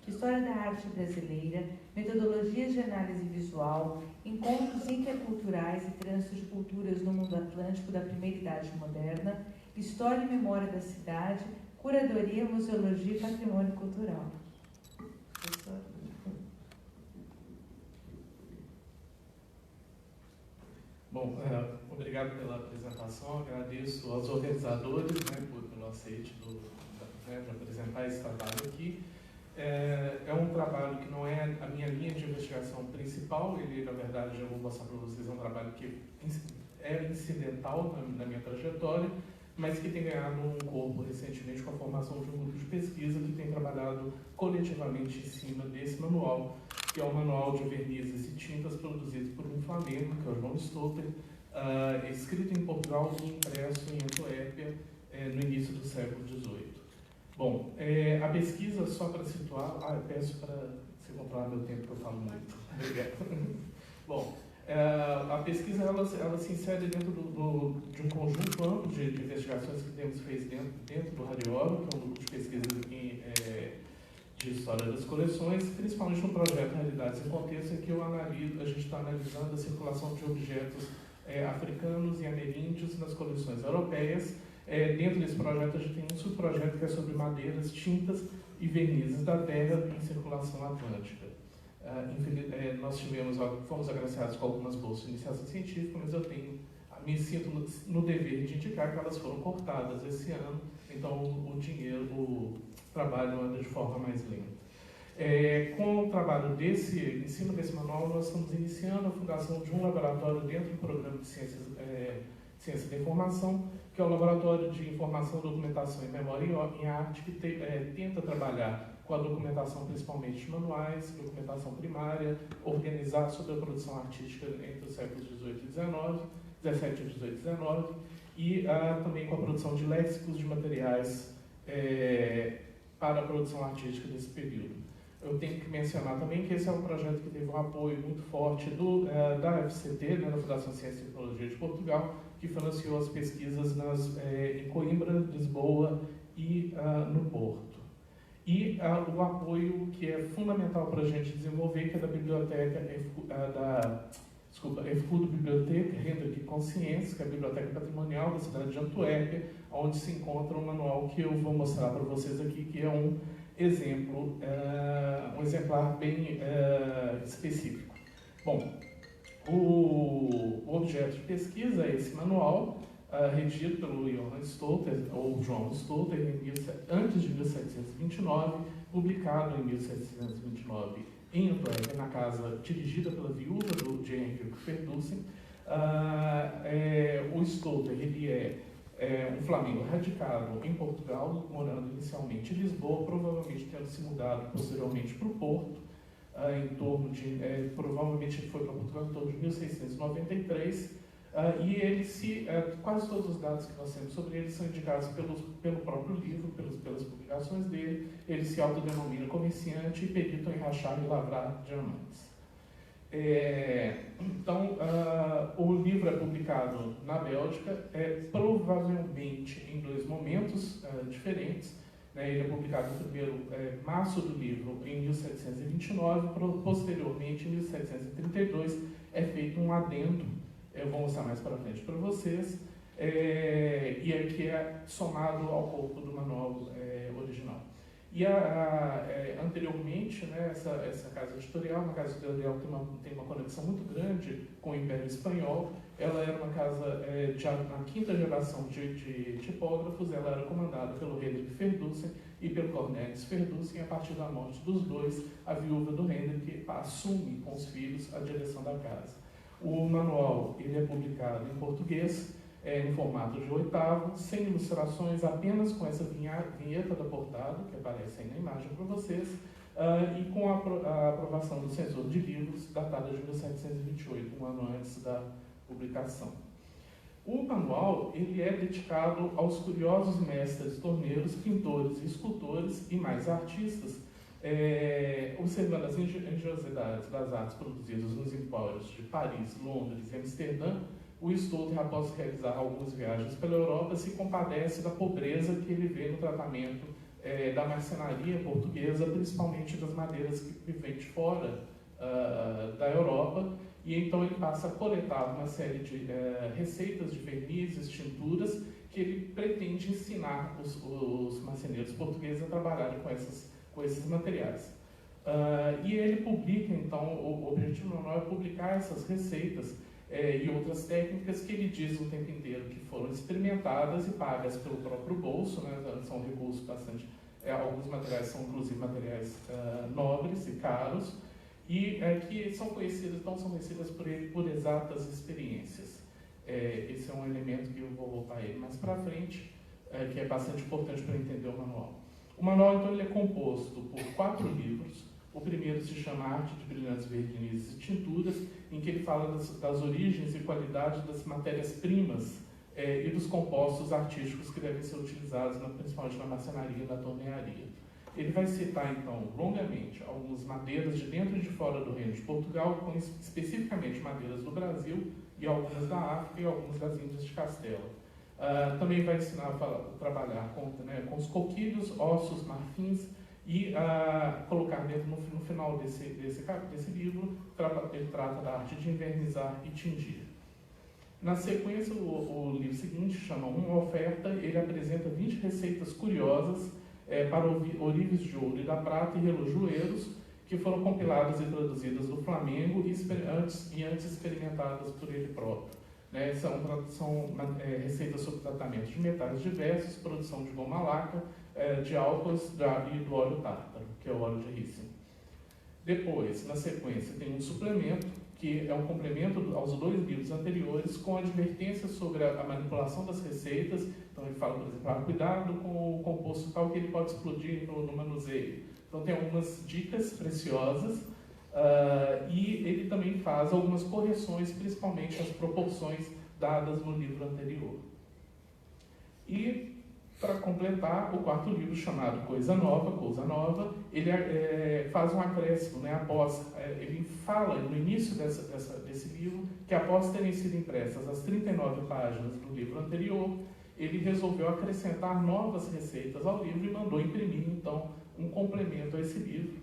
história da arte brasileira, metodologias de análise visual, encontros interculturais e trânsitos de culturas no mundo atlântico da primeira idade moderna, história e memória da cidade, curadoria, museologia e patrimônio cultural. Professor. Bom, obrigado pela apresentação, agradeço aos organizadores, né, pelo aceite de apresentar esse trabalho aqui. É um trabalho que não é a minha linha de investigação principal, ele, na verdade, eu vou mostrar para vocês, é um trabalho que é incidental na minha trajetória, mas que tem ganhado um corpo recentemente com a formação de um grupo de pesquisa que tem trabalhado coletivamente em cima desse manual, que é o manual de vernizes e tintas produzido por um flamengo, que é o João Stolter, escrito em Portugal e impresso em Antuérpia no início do século XVIII. Bom, a pesquisa, só para situar... eu peço para você controlar meu tempo, que eu falo muito. Obrigado. Bom, a pesquisa ela se insere dentro de um conjunto amplo de investigações que temos feito dentro do Radioro, que é um grupo de pesquisa de história das coleções, principalmente no projeto Realidades em Contexto, em que a gente está analisando a circulação de objetos africanos e ameríndios nas coleções europeias. Dentro desse projeto, a gente tem um subprojeto que é sobre madeiras, tintas e vernizes da terra em circulação atlântica. Nós fomos agraciados com algumas bolsas de iniciação científica, mas eu me sinto no dever de indicar que elas foram cortadas esse ano, então o trabalho anda de forma mais lenta. Com o trabalho em cima desse manual, nós estamos iniciando a fundação de um laboratório dentro do programa de Ciência da Informação, que é o Laboratório de Informação, Documentação e Memória em Arte, que tenta trabalhar com a documentação principalmente de manuais, documentação primária, organizar sobre a produção artística entre os séculos XVII e XIX, e também com a produção de léxicos de materiais para a produção artística desse período. Eu tenho que mencionar também que esse é um projeto que teve um apoio muito forte da FCT, da Fundação Ciência e Tecnologia de Portugal, que financiou as pesquisas em Coimbra, Lisboa e no Porto. E o apoio que é fundamental para a gente desenvolver, que é da biblioteca, EFCUD Biblioteca, Hendrik Conscience, que é a biblioteca patrimonial da cidade de Antuérpia, onde se encontra um manual que eu vou mostrar para vocês aqui, que é um exemplar bem específico. Bom, o objeto de pesquisa é esse manual, redigido pelo Johann Stolter, ou João Stolter, antes de 1729, publicado em 1729 em Antuérpia, na casa dirigida pela viúva de Henrik Ferdusen. O Stolter ele é um flamengo radicado em Portugal, morando inicialmente em Lisboa, provavelmente tendo se mudado posteriormente para o Porto, provavelmente ele foi para Portugal em torno de 1693, E ele quase todos os dados que nós temos sobre ele são indicados pelo próprio livro, pelas publicações dele. Ele se autodenomina comerciante e perito em rachar e lavrar diamantes. Então, o livro é publicado na Bélgica, provavelmente em 2 momentos diferentes. Ele é publicado no primeiro março do livro em 1729, posteriormente, em 1732, é feito um adendo, eu vou mostrar mais para frente para vocês, e aqui é somado ao corpo do manual original. E anteriormente, né, essa casa editorial, uma casa editorial que tem uma conexão muito grande com o Império Espanhol. Ela era uma casa na 5ª geração de tipógrafos. Ela era comandada pelo Hendrik Verdusen e pelo Cornelis Verdusen. E a partir da morte dos dois, a viúva do Hendrik assume com os filhos a direção da casa. O manual ele é publicado em português, em formato de 8º, sem ilustrações, apenas com essa vinheta da portada, que aparece aí na imagem para vocês, e com a aprovação do censor de livros, datada de 1728, um ano antes da publicação. O manual ele é dedicado aos curiosos mestres, torneiros, pintores, escultores e mais artistas, observando as engenhosidades das artes produzidas nos empórios de Paris, Londres e Amsterdã. O Stolter, após realizar algumas viagens pela Europa, se compadece da pobreza que ele vê no tratamento da marcenaria portuguesa, principalmente das madeiras que vêm de fora da Europa, e então ele passa a coletar uma série de receitas de vernizes, tinturas, que ele pretende ensinar os marceneiros portugueses a trabalharem com esses materiais. E ele publica, então, o objetivo do manual é publicar essas receitas e outras técnicas que ele diz o tempo inteiro que foram experimentadas e pagas pelo próprio bolso, né? São recursos bastante... alguns materiais são, inclusive, materiais nobres e caros, e que são conhecidas por ele por exatas experiências. Esse é um elemento que eu vou voltar a ele mais para frente, que é bastante importante para entender o manual. O manual, então, ele é composto por 4 livros. O primeiro se chama Arte de Brilhantes Vernizes e Tinturas, em que ele fala das origens e qualidade das matérias-primas e dos compostos artísticos que devem ser utilizados, principalmente na marcenaria e na tornearia. Ele vai citar, então, longamente, algumas madeiras de dentro e de fora do Reino de Portugal, especificamente madeiras do Brasil, e algumas da África e algumas das Índias de Castela. Também vai ensinar a trabalhar com os coquilhos, ossos, marfins, e colocar dentro, no final desse livro, ele trata da arte de invernizar e tingir. Na sequência, o livro seguinte chama Uma Oferta. Ele apresenta 20 receitas curiosas para ourives de ouro e da prata e relojoeiros, que foram compiladas e traduzidas do Flamengo e antes experimentadas por ele próprio. São receitas sobre tratamento de metais diversos, produção de goma laca, de álcools e do óleo tártaro, que é o óleo de rícino. Depois, na sequência, tem um suplemento, que é um complemento aos 2 livros anteriores, com advertências sobre a manipulação das receitas. Então ele fala, por exemplo, cuidado com o composto tal que ele pode explodir no manuseio. Então tem algumas dicas preciosas, e ele também faz algumas correções, principalmente as proporções dadas no livro anterior. E, para completar, o 4º livro, chamado Coisa Nova, ele faz um acréscimo, né? Ele fala, no início desse livro, que após terem sido impressas as 39 páginas do livro anterior, ele resolveu acrescentar novas receitas ao livro e mandou imprimir, então, um complemento a esse livro.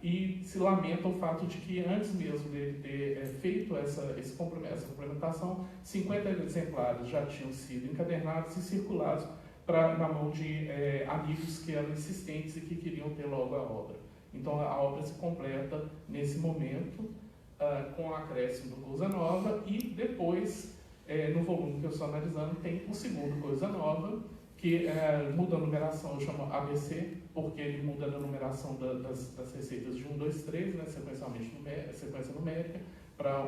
E se lamenta o fato de que, antes mesmo de ter feito essa complementação, 50 exemplares já tinham sido encadernados e circulados na mão de amigos que eram insistentes e que queriam ter logo a obra. Então a obra se completa nesse momento, com o acréscimo do Coisa Nova, e depois, no volume que eu estou analisando, tem o segundo Coisa Nova, que muda a numeração, eu chamo ABC, porque ele muda a numeração das receitas de 1, 2, 3, né, sequência numérica, para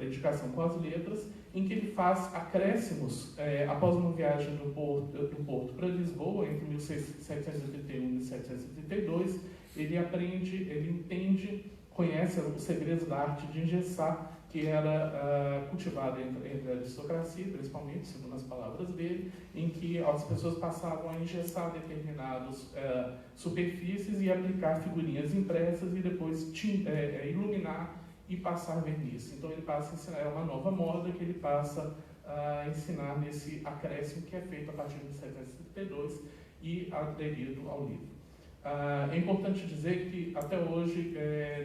indicação com as letras, em que ele faz acréscimos após uma viagem do Porto para Lisboa, entre 1781 e 1732. Ele entende, conhece os segredos da arte de engessar que era cultivada entre a aristocracia, principalmente, segundo as palavras dele, em que as pessoas passavam a engessar determinadas superfícies e aplicar figurinhas impressas e depois iluminar e passar verniz. Então ele passa a ensinar, é uma nova moda que ele passa a ensinar nesse acréscimo que é feito a partir de 1732 e aderido ao livro. É importante dizer que, até hoje,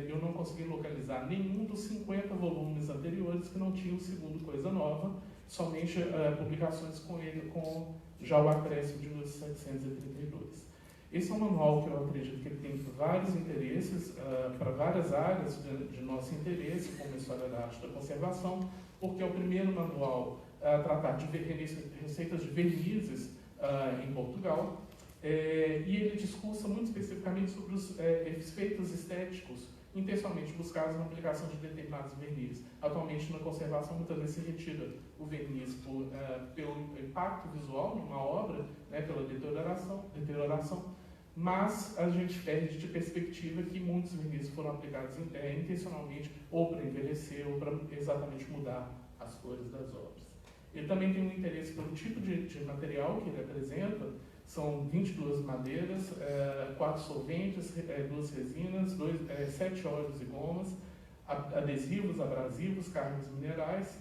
eu não consegui localizar nenhum dos 50 volumes anteriores que não tinham, segundo Coisa Nova, somente publicações com ele, com já o acréscimo de 1732. Esse é um manual que eu acredito que ele tem vários interesses, para várias áreas de nosso interesse, como a história da arte da conservação, porque é o primeiro manual a tratar de receitas de vernizes em Portugal. E ele discursa muito especificamente sobre os efeitos estéticos intencionalmente buscados na aplicação de determinados vernizes. Atualmente, na conservação, muitas vezes se retira o verniz pelo impacto visual numa obra, né, pela deterioração, mas a gente perde de perspectiva que muitos vernizes foram aplicados intencionalmente ou para envelhecer ou para exatamente mudar as cores das obras. Ele também tem um interesse pelo tipo de material que ele apresenta. São 22 madeiras, 4 solventes, 2 resinas, 7 óleos e gomas, adesivos, abrasivos, cargas minerais.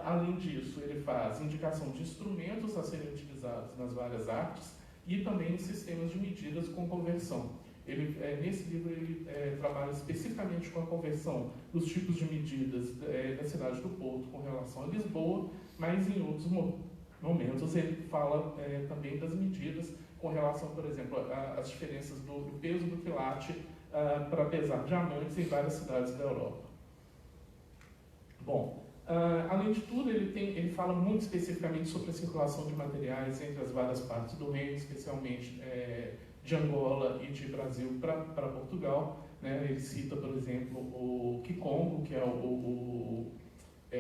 Além disso, ele faz indicação de instrumentos a serem utilizados nas várias artes e também sistemas de medidas com conversão. Nesse livro ele trabalha especificamente com a conversão dos tipos de medidas da cidade do Porto com relação a Lisboa, mas em outros momentos ele fala também das medidas com relação, por exemplo, às diferenças do peso do quilate para pesar diamantes em várias cidades da Europa. Bom, além de tudo, ele fala muito especificamente sobre a circulação de materiais entre as várias partes do reino, especialmente de Angola e de Brasil para Portugal. Né? Ele cita, por exemplo, o quicongo, que é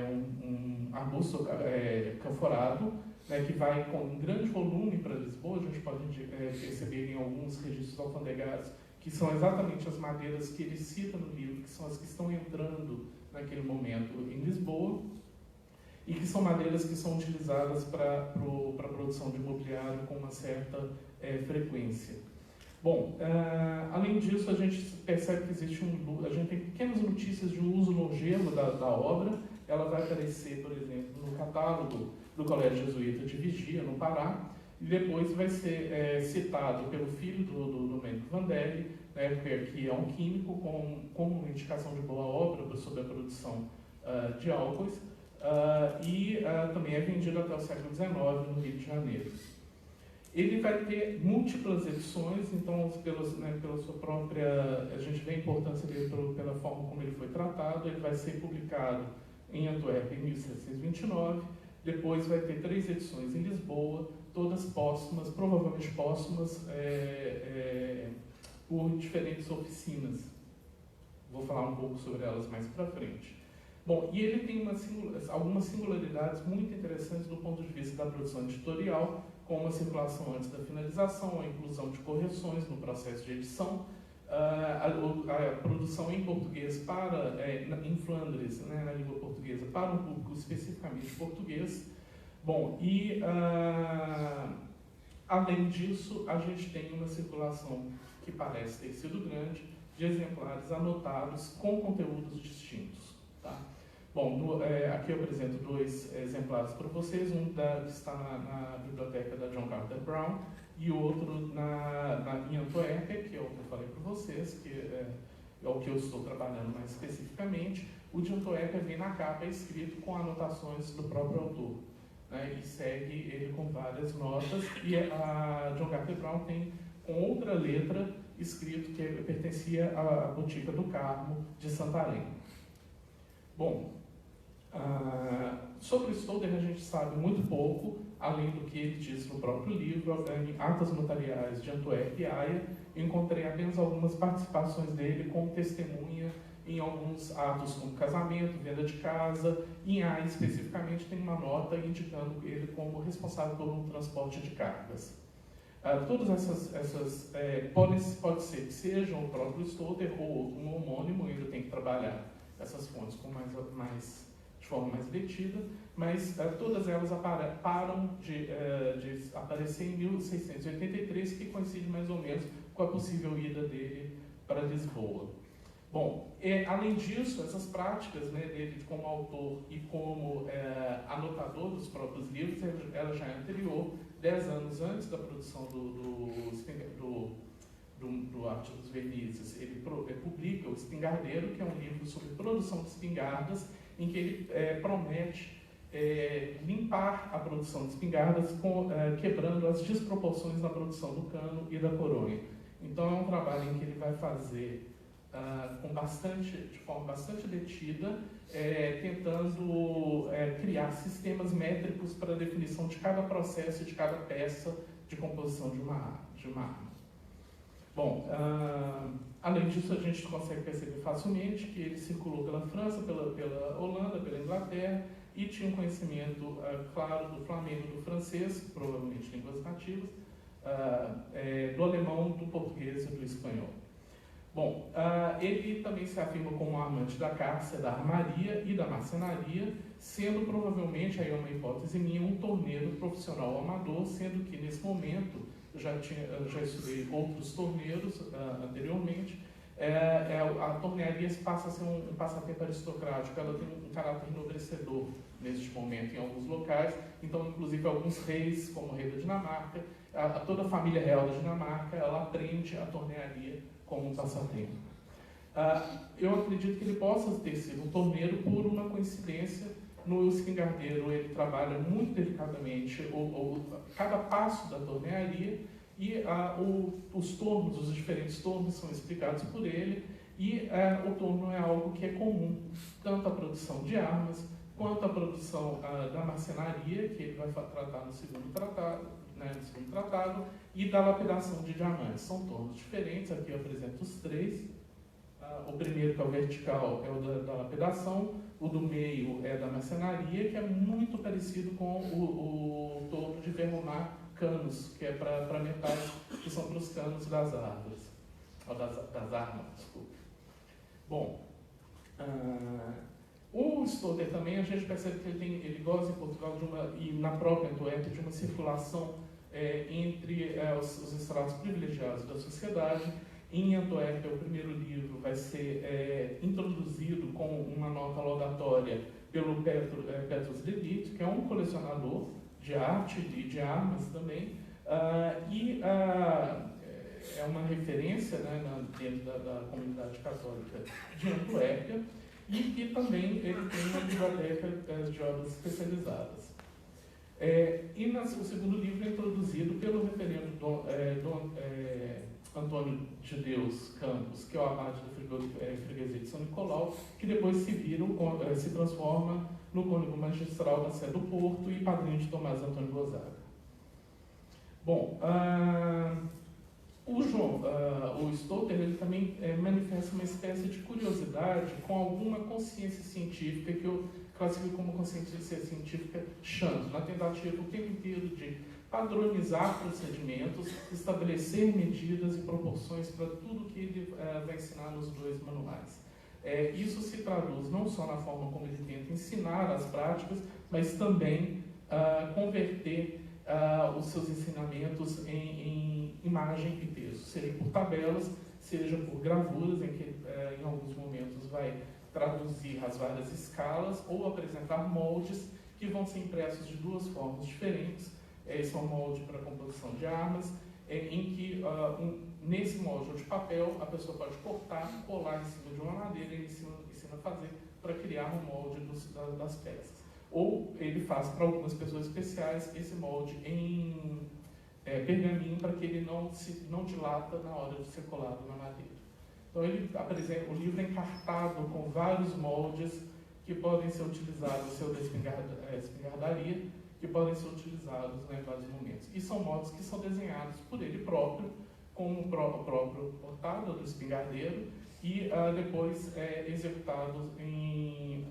um arbusto canforado, né, que vai com um grande volume para Lisboa. A gente pode perceber em alguns registros alfandegários que são exatamente as madeiras que ele cita no livro, que são as que estão entrando naquele momento em Lisboa, e que são madeiras que são utilizadas para a produção de mobiliário com uma certa frequência. Bom, além disso, a gente percebe que existe a gente tem pequenas notícias de um uso longevo da obra. Ela vai aparecer, por exemplo, no catálogo do Colégio Jesuíta de Vigia, no Pará, e depois vai ser citado pelo filho do Domênico Vandelli, né, que é um químico com uma indicação de boa obra sobre a produção de álcoois, e também é vendido até o século XIX no Rio de Janeiro. Ele vai ter múltiplas edições, então, pela sua própria... A gente vê a importância dele pela forma como ele foi tratado. Ele vai ser publicado em Antuérpia em 1729, depois vai ter 3 edições em Lisboa, todas póstumas, provavelmente póstumas, por diferentes oficinas. Vou falar um pouco sobre elas mais para frente. Bom, e ele tem algumas singularidades muito interessantes do ponto de vista da produção editorial, como a circulação antes da finalização, a inclusão de correções no processo de edição, a produção em português em Flandres, né, na língua portuguesa, para um público especificamente português. Bom, e além disso, a gente tem uma circulação que parece ter sido grande, de exemplares anotados com conteúdos distintos. Tá? Bom, aqui eu apresento 2 exemplares para vocês, um que está na biblioteca da John Carter Brown e outro em Antuérpia, que é o que eu falei para vocês, que é o que eu estou trabalhando mais especificamente. O de Antuérpia vem na capa escrito com anotações do próprio autor, né, e segue ele com várias notas, e a John Carter Brown tem com outra letra escrito que pertencia à Botica do Carmo de Santarém. Bom, sobre o Stodden a gente sabe muito pouco, além do que ele diz no próprio livro. Em Atas Notariais de Antuérpia e Haia, eu encontrei apenas algumas participações dele como testemunha em alguns atos como casamento, venda de casa. Em Haia, especificamente, tem uma nota indicando ele como responsável por um transporte de cargas. Todas essas pode ser que sejam o próprio Stodden ou um homônimo, ele tem que trabalhar essas fontes de forma mais detida, mas todas elas param de aparecer em 1683, que coincide mais ou menos com a possível ida dele para Lisboa. Bom, além disso, essas práticas, né, dele como autor e como anotador dos próprios livros, ela já é anterior, 10 anos antes da produção do Arte dos Vernizes. Ele publica O Espingardeiro, que é um livro sobre produção de espingardas, em que ele promete limpar a produção de espingardas, quebrando as desproporções na produção do cano e da coronha. Então é um trabalho em que ele vai fazer de forma bastante detida, tentando criar sistemas métricos para a definição de cada processo e de cada peça de composição de uma arma. Bom, além disso, a gente consegue perceber facilmente que ele circulou pela França, pela Holanda, pela Inglaterra, e tinha um conhecimento claro do flamengo, do francês, provavelmente línguas nativas, do alemão, do português e do espanhol. Bom, ele também se afirma como um amante da caça, da armaria e da marcenaria, sendo provavelmente, aí é uma hipótese minha, um torneiro profissional amador, sendo que nesse momento, já estudei outros torneiros anteriormente, a tornearia passa a ser um passatempo aristocrático, ela tem um caráter enobrecedor neste momento em alguns locais, então inclusive alguns reis, como o rei da Dinamarca, toda a família real da Dinamarca, ela aprende a tornearia como um passatempo. Eu acredito que ele possa ter sido um torneiro por uma coincidência. No espingardeiro ele trabalha muito delicadamente cada passo da tornearia e os tornos, os diferentes tornos são explicados por ele, e o torno é algo que é comum, tanto a produção de armas, quanto a produção da marcenaria, que ele vai tratar no segundo tratado, e da lapidação de diamantes. São tornos diferentes, aqui eu apresento os três. O primeiro, que é o vertical, é o da lapidação, o do meio é da marcenaria, que é muito parecido com o torno de verromar canos, que é para metais, que são para os canos das árvores, ou das armas, desculpa. Bom, o Stouter também, a gente percebe que ele goza em Portugal e na própria Antuérpia de uma circulação entre os estratos privilegiados da sociedade. Em Antuérpia, o primeiro livro vai ser introduzido com uma nota laudatória pelo Petrus de Witt, que é um colecionador de arte e de armas também, é uma referência, né, dentro da comunidade católica de Antuérpia, e que também ele tem uma biblioteca de obras especializadas. O segundo livro é introduzido pelo referendo Dom Antônio de Deus Campos, que é o abade da freguesia de São Nicolau, que depois se transforma no cônego magistral da Sé do Porto e padrinho de Tomás Antônio Gonzaga. Bom, o Stouter ele também manifesta uma espécie de curiosidade com alguma consciência científica, que eu classifico como consciência científica chã, na tentativa o tempo inteiro de padronizar procedimentos, estabelecer medidas e proporções para tudo que ele vai ensinar nos dois manuais. Isso se traduz não só na forma como ele tenta ensinar as práticas, mas também converter os seus ensinamentos em imagem e texto, seja por tabelas, seja por gravuras, em que em alguns momentos vai traduzir as várias escalas ou apresentar moldes que vão ser impressos de duas formas diferentes. Esse é um molde para composição de armas, em que nesse molde de papel a pessoa pode cortar, colar em cima de uma madeira e ensina a fazer para criar um molde das peças. Ou ele faz para algumas pessoas especiais esse molde em pergaminho para que ele não dilata na hora de ser colado na madeira. Então ele apresenta, o livro é encartado com vários moldes que podem ser utilizados, seu da espingardaria, que podem ser utilizados em vários momentos. E são moldes que são desenhados por ele próprio, como o próprio portado do espingardeiro, e depois executados em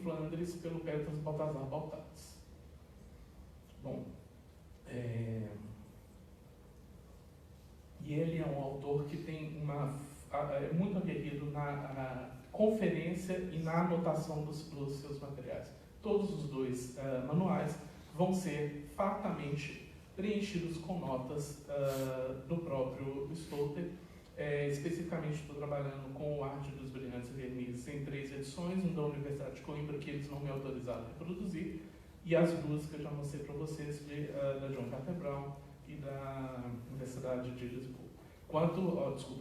Flandres pelo Petrus Baltazar Baltares. Bom, e ele é um autor que tem muito aguerrido conferência e na anotação dos seus materiais. Todos os dois manuais vão ser fartamente preenchidos com notas do próprio Stolter. Especificamente estou trabalhando com o Arte dos Brilhantes Vernizes em 3 edições, um da Universidade de Coimbra, que eles não me autorizaram a reproduzir, e as 2 que eu já mostrei para vocês da John Carter Brown e da Universidade de Lisboa.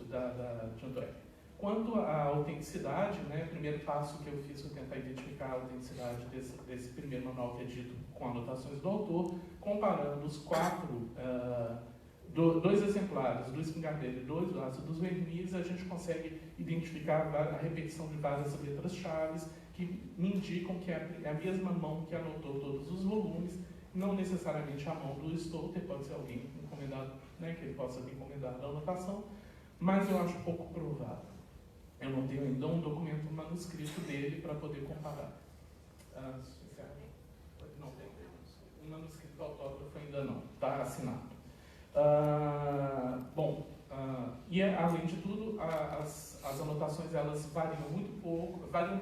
Da Antuérpia. Quanto à autenticidade, né, o primeiro passo que eu fiz foi tentar identificar a autenticidade desse primeiro manual que é dito com anotações do autor, comparando os 2 exemplares do espingardeiro e 2 do Ácido dos Vernizes, a gente consegue identificar a repetição de várias letras-chave que me indicam que é a mesma mão que anotou todos os volumes, não necessariamente a mão do Stolter, pode ser alguém encomendado, né, que ele possa ter encomendado a anotação, mas eu acho pouco provável. Eu não tenho ainda um documento manuscrito dele para poder comparar. Não tem. O manuscrito autógrafo ainda não, está assinado. E além de tudo, as anotações elas variam muito pouco, variam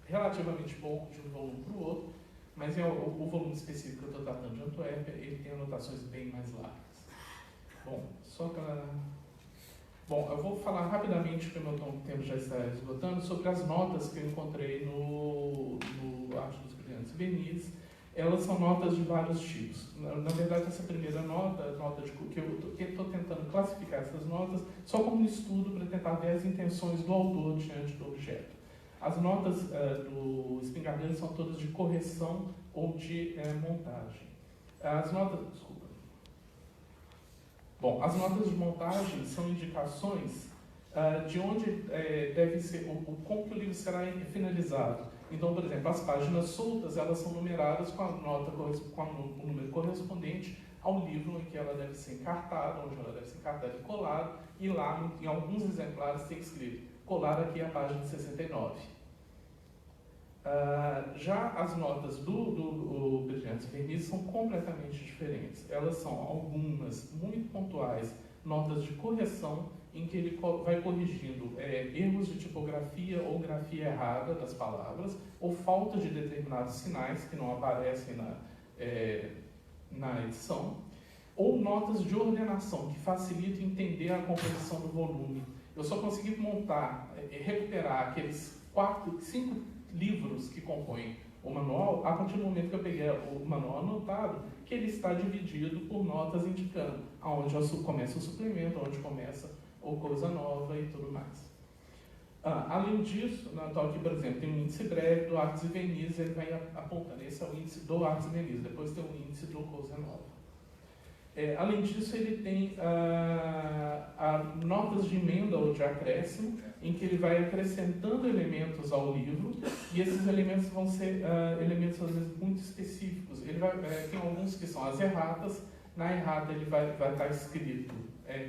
relativamente pouco de um volume para o outro, mas o volume específico que eu estou tratando de Antuérpia, ele tem anotações bem mais largas. Eu vou falar rapidamente, porque o meu tempo já está esgotando, sobre as notas que eu encontrei no Arte dos Brilhantes Vernizes. Elas são notas de vários tipos. Na verdade, essa primeira nota que eu estou tentando classificar essas notas só como um estudo para tentar ver as intenções do autor diante do objeto. As notas do espingardeiro são todas de correção ou de montagem. As notas de montagem são indicações de onde deve ser, como que o livro será finalizado. Então, por exemplo, as páginas soltas, elas são numeradas com a nota, com o número correspondente ao livro em que ela deve ser encartada, onde ela deve ser encartada e colada, e lá, em alguns exemplares, tem escrito, colar aqui a página 69. Já as notas do Brilhantes Vernizes são completamente diferentes. Elas são algumas muito pontuais, notas de correção, em que ele vai corrigindo erros de tipografia ou grafia errada das palavras, ou falta de determinados sinais que não aparecem na edição, ou notas de ordenação, que facilitam entender a composição do volume. Eu só consegui recuperar aqueles 5 livros que compõem o manual, a partir do momento que eu peguei o manual anotado, que ele está dividido por notas indicando aonde começa o suplemento, onde começa ou coisa nova e tudo mais. Além disso, aqui, por exemplo, tem um índice breve do Artes e Vernizes, ele vai apontando, esse é o índice do Artes e Vernizes, depois tem o índice do coisa nova. Além disso, ele tem notas de emenda ou de acréscimo, em que ele vai acrescentando elementos ao livro, e esses elementos vão ser elementos, às vezes, muito específicos. Ele tem alguns que são as erratas. Na errata, ele vai estar escrito,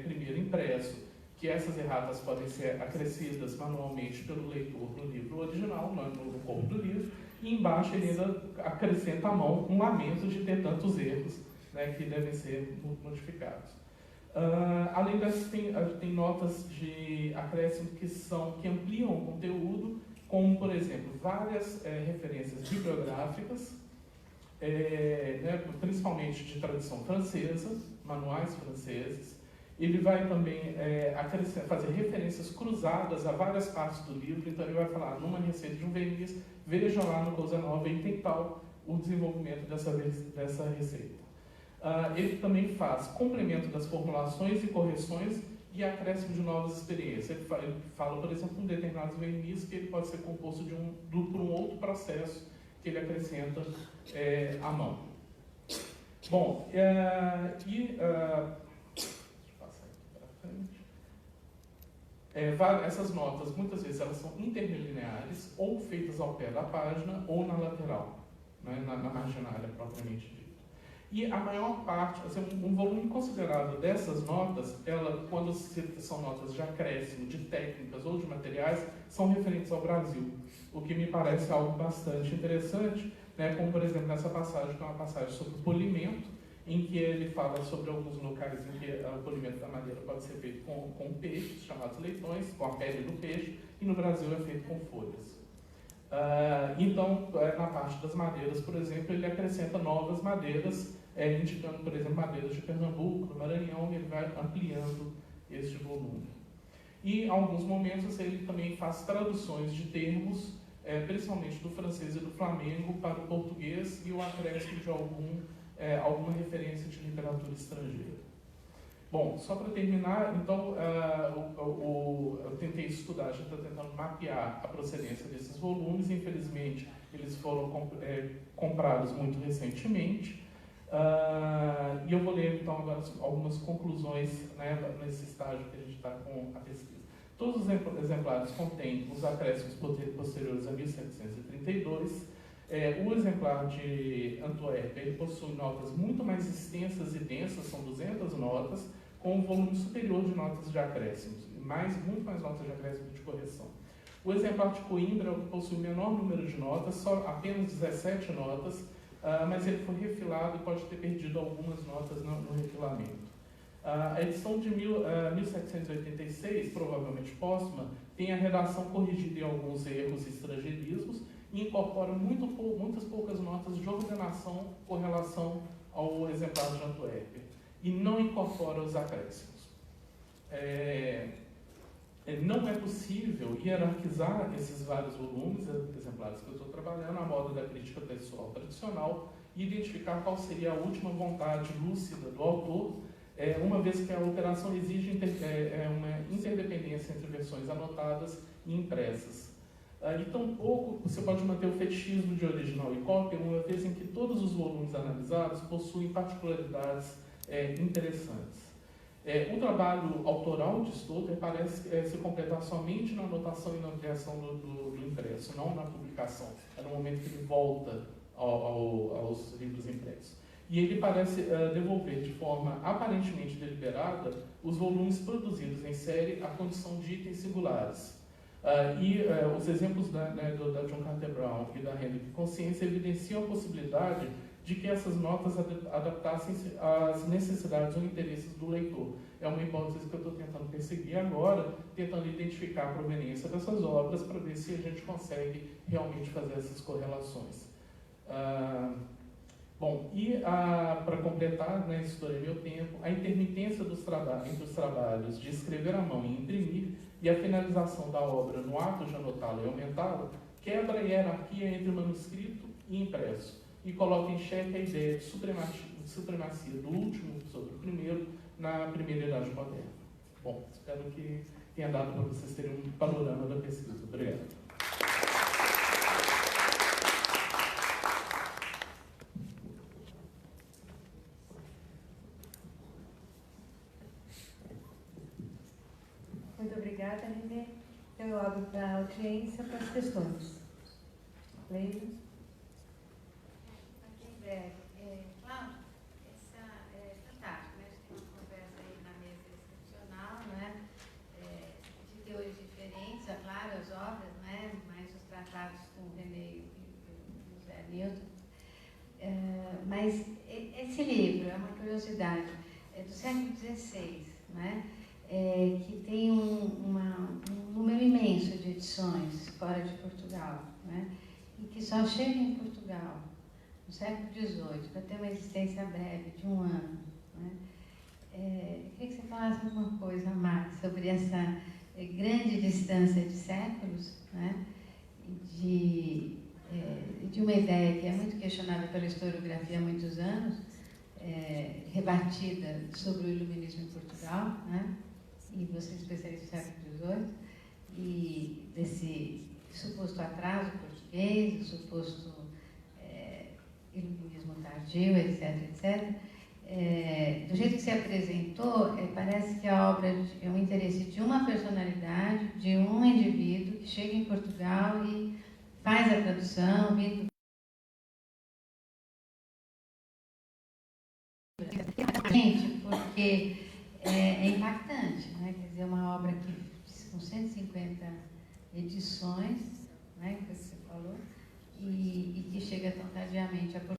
primeiro impresso, que essas erratas podem ser acrescidas manualmente pelo leitor no livro original, no corpo do livro, e embaixo ele ainda acrescenta à mão um lamento de ter tantos erros, né, que devem ser modificados. Além dessas, tem notas de acréscimo que ampliam o conteúdo, como, por exemplo, várias referências bibliográficas, principalmente de tradição francesa, manuais franceses. Ele vai também fazer referências cruzadas a várias partes do livro, então ele vai falar, numa receita de um verniz, veja lá no Coisa Nova e tem tal o desenvolvimento dessa receita. Ele também faz complemento das formulações e correções e acréscimo de novas experiências. Ele fala, por exemplo, um determinado verniz que ele pode ser composto por um outro processo que ele acrescenta à mão. Bom, deixa eu passar aqui para frente. Essas notas, muitas vezes, elas são interlineares, ou feitas ao pé da página, ou na lateral, né, na marginália propriamente dita. E a maior parte, assim, um volume considerável dessas notas, quando são notas de acréscimo, de técnicas ou de materiais, são referentes ao Brasil, o que me parece algo bastante interessante, né, como, por exemplo, nessa passagem, que é uma passagem sobre polimento, em que ele fala sobre alguns locais em que o polimento da madeira pode ser feito com peixes, chamados leitões, com a pele do peixe, e no Brasil é feito com folhas. Então, na parte das madeiras, por exemplo, ele acrescenta novas madeiras, indicando, por exemplo, madeiras de Pernambuco, do Maranhão, e ele vai ampliando este volume. E, em alguns momentos, ele também faz traduções de termos, principalmente do francês e do flamengo, para o português, e o acréscimo de alguma referência de literatura estrangeira. Bom, só para terminar, então, eu tentei estudar, a gente está tentando mapear a procedência desses volumes. Infelizmente, eles foram comprados muito recentemente. E eu vou ler, então, agora algumas conclusões, né, nesse estágio que a gente está com a pesquisa. Todos os exemplares contêm os acréscimos posteriores a 1732. O exemplar de Antuérpia ele possui notas muito mais extensas e densas, são 200 notas, com um volume superior de notas de acréscimos, muito mais notas de acréscimo de correção. O exemplar de Coimbra possui o menor número de notas, só apenas 17 notas, mas ele foi refilado e pode ter perdido algumas notas no refilamento. A edição de 1786, provavelmente póstuma, tem a redação corrigida em alguns erros e estrangeirismos e incorpora muitas poucas notas de ordenação com relação ao exemplar de Antuérpia e não incorpora os acréscimos. Não é possível hierarquizar esses vários volumes, exemplares que eu estou trabalhando, à moda da crítica textual tradicional, e identificar qual seria a última vontade lúcida do autor, uma vez que a operação exige uma interdependência entre versões anotadas e impressas. E tampouco você pode manter o fetichismo de original e cópia, uma vez em que todos os volumes analisados possuem particularidades interessantes. O trabalho autoral de Stotter parece se completar somente na anotação e na ampliação do impresso, não na publicação. É no momento que ele volta aos livros impressos. E ele parece devolver de forma aparentemente deliberada os volumes produzidos em série à condição de itens singulares. Os exemplos da John Carter Brown e da Hendrick Consciência evidenciam a possibilidade de que essas notas adaptassem-se às necessidades ou interesses do leitor. É uma hipótese que eu estou tentando perseguir agora, tentando identificar a proveniência dessas obras para ver se a gente consegue realmente fazer essas correlações. Para completar, né, estourei meu tempo, a intermitência entre os trabalhos de escrever à mão e imprimir e a finalização da obra no ato de anotá-la e aumentá-la quebra a hierarquia entre manuscrito e impresso e coloca em xeque a ideia de supremacia do último sobre o primeiro na primeira idade moderna. Bom, espero que tenha dado para vocês terem um panorama da pesquisa. Obrigado. Muito obrigada, Renê. Eu abro para a audiência para as questões. Leila. Cláudio, é fantástico, né? A gente tem uma conversa aí na mesa excepcional, né? De teores diferentes, é claro, as obras, né? Mas os tratados com o Renê e o José Nilton. Mas esse livro é uma curiosidade, é do século XVI, né? Que tem um número imenso de edições fora de Portugal, né? E que só chega em Portugal no século XVIII, para ter uma existência breve de um ano. Né? Eu queria que você falasse alguma coisa mais sobre essa grande distância de séculos, né? De uma ideia que é muito questionada pela historiografia há muitos anos, rebatida sobre o iluminismo em Portugal, né? E você é especialista do século XVIII, e desse suposto atraso português, o suposto iluminismo tardio, etc., etc. Do jeito que se apresentou, parece que a obra é um interesse de uma personalidade, de um indivíduo que chega em Portugal e faz a tradução, porque é impactante, né? Quer dizer, uma obra que com 150 edições, né, que você falou, e que chega tão tardiamente a